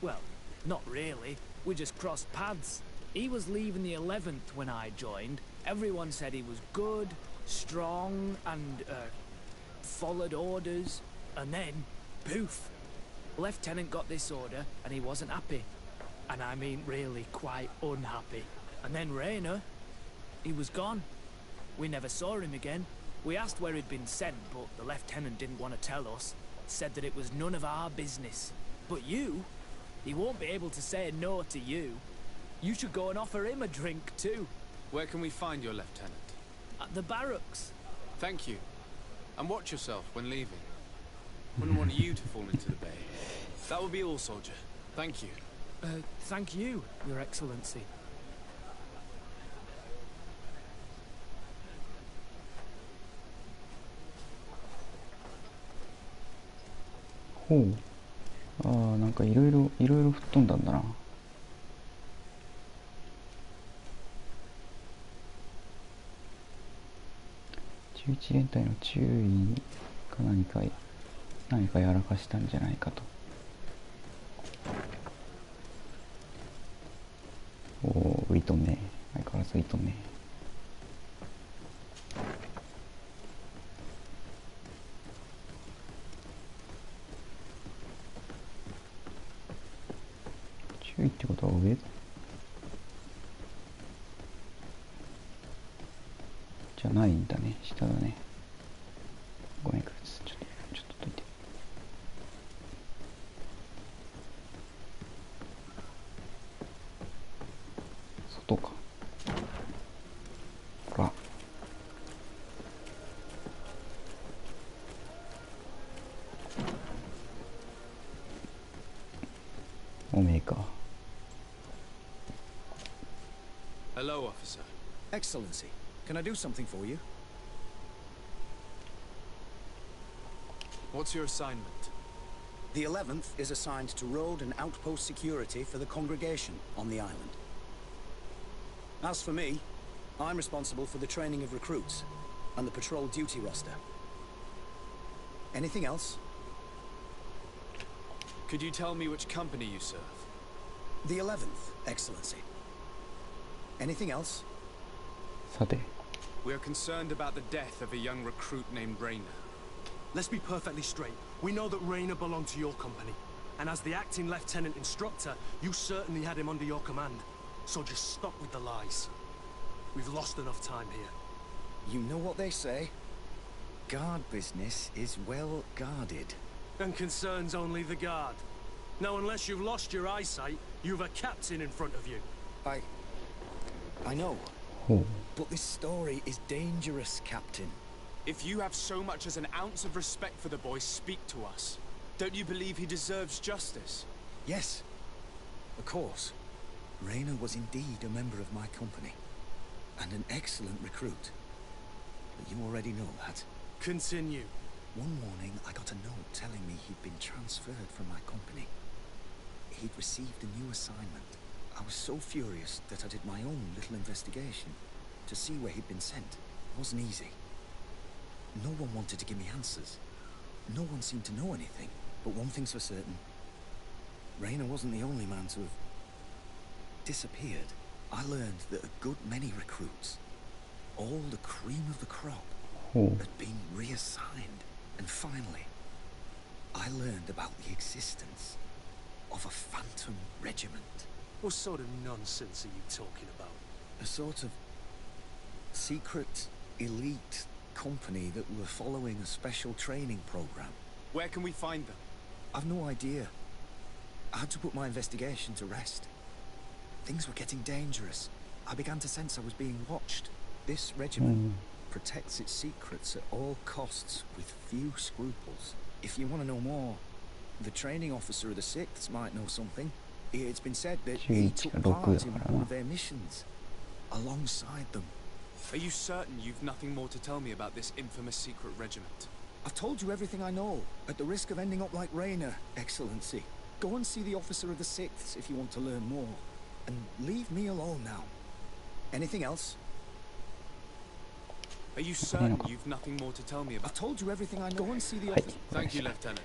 Well, not really. We just crossed paths. He was leaving the 11th when I joined. Everyone said he was good, strong, and, followed orders. And then, poof. Lieutenant got this order, and he wasn't happy. And I mean really quite unhappy. And then Raina, he was gone. We never saw him again. We asked where he'd been sent, but the lieutenant didn't want to tell us. Said that it was none of our business. But you, he won't be able to say no to you. You should go and offer him a drink too. Where can we find your lieutenant? At the barracks. Thank you. And watch yourself when leaving. Wouldn't want you to fall into the bay. That will be all, soldier. Thank you. Thank you, Your Excellency.ほう。ああ、なんかいろいろ吹っ飛んだんだな。11連隊の注意か何かやらかしたんじゃないかと。おお、浮いとんね。相変わらず浮いとんね。注意ってことは上じゃないんだね。下だね。ごめんください。ちょっとどいて。外か。ほら。おめえか。Hello, officer. Excellency, can I do something for you? What's your assignment? The 11th is assigned to road and outpost security for the congregation on the island. As for me, I'm responsible for the training of recruits and the patrol duty roster. Anything else? Could you tell me which company you serve? The 11th, Excellency. Anything else? さて。 We are concerned about the death of a young recruit named Raina. Let's be perfectly straight. We know that Raina belonged to your company. And as the acting lieutenant instructor, you certainly had him under your command. So just stop with the lies. We've lost enough time here. You know what they say? Guard business is well guarded. And concerns only the guard. Now, unless you've lost your eyesight, you've a captain in front of you. I know. But this story is dangerous, Captain. If you have so much as an ounce of respect for the boy, speak to us. Don't you believe he deserves justice? Yes, of course. Raina was indeed a member of my company. And an excellent recruit. But you already know that. Continue. One morning, I got a note telling me he'd been transferred from my company. He'd received a new assignment. I was so furious that I did my own little investigation to see where he'd been sent. It wasn't easy. No one wanted to give me answers. No one seemed to know anything. But one thing's for certain. Raina wasn't the only man to have disappeared. I learned that a good many recruits, all the cream of the crop, had been reassigned. And finally, I learned about the existence of a phantom regiment. What sort of nonsense are you talking about? A sort of secret, elite company that were following a special training program. Where can we find them? I've no idea. I had to put my investigation to rest. Things were getting dangerous. I began to sense I was being watched. This regiment protects its secrets at all costs with few scruples. If you want to know more, the training officer of the 6th might know something. It's been said that he took part in one of their missions, alongside them. Are you certain you've nothing more to tell me about this infamous secret regiment? I've told you everything I know, at the risk of ending up like Raynor, Excellency. Go and see the officer of the 6th if you want to learn more. And leave me alone now. Anything else? Are you certain you've nothing more to tell me about? I've told you everything I know. Go and see the officer. Thank you, Lieutenant.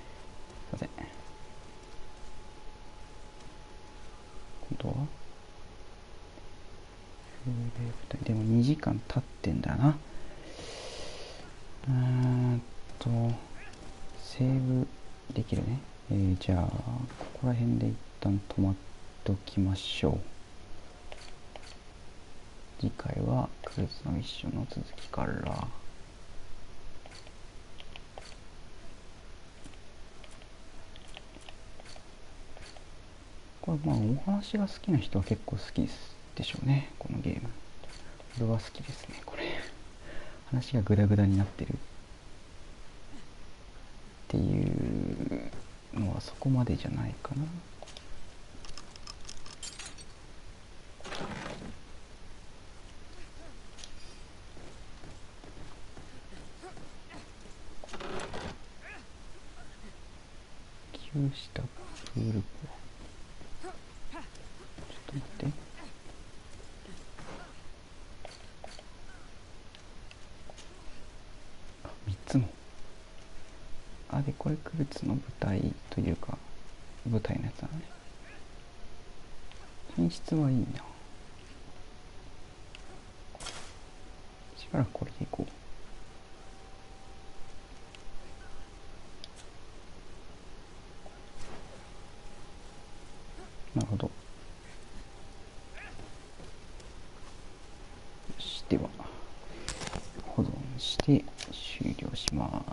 今度はでも2時間経ってんだな。セーブできるね。じゃあここら辺で一旦止まっておきましょう。次回はクルーズのミッションの続きから。これまあお話が好きな人は結構好きでしょうね、このゲーム。俺は好きですね、これ。話がグダグダになってるっていうのはそこまでじゃないかな。急したプールポア。ちょっと待って。あ、3つも。あ、で、これクルツの舞台というか、舞台のやつだね。品質はいいな。しばらくこれでいこう。なるほど。よし、では保存して終了します。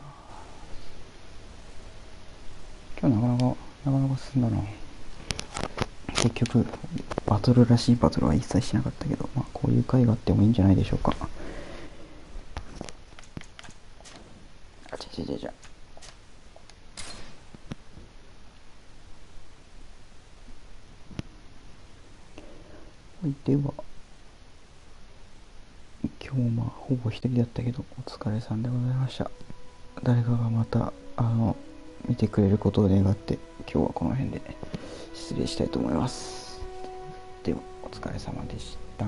今日なかなか進んだな。結局バトルらしいバトルは一切しなかったけど、まあこういう回があってもいいんじゃないでしょうか。あちゃちゃちゃちゃ。では今日まあほぼ一人だったけどお疲れさんでございました。誰かがまた見てくれることを願って今日はこの辺で失礼したいと思います。ではお疲れ様でした。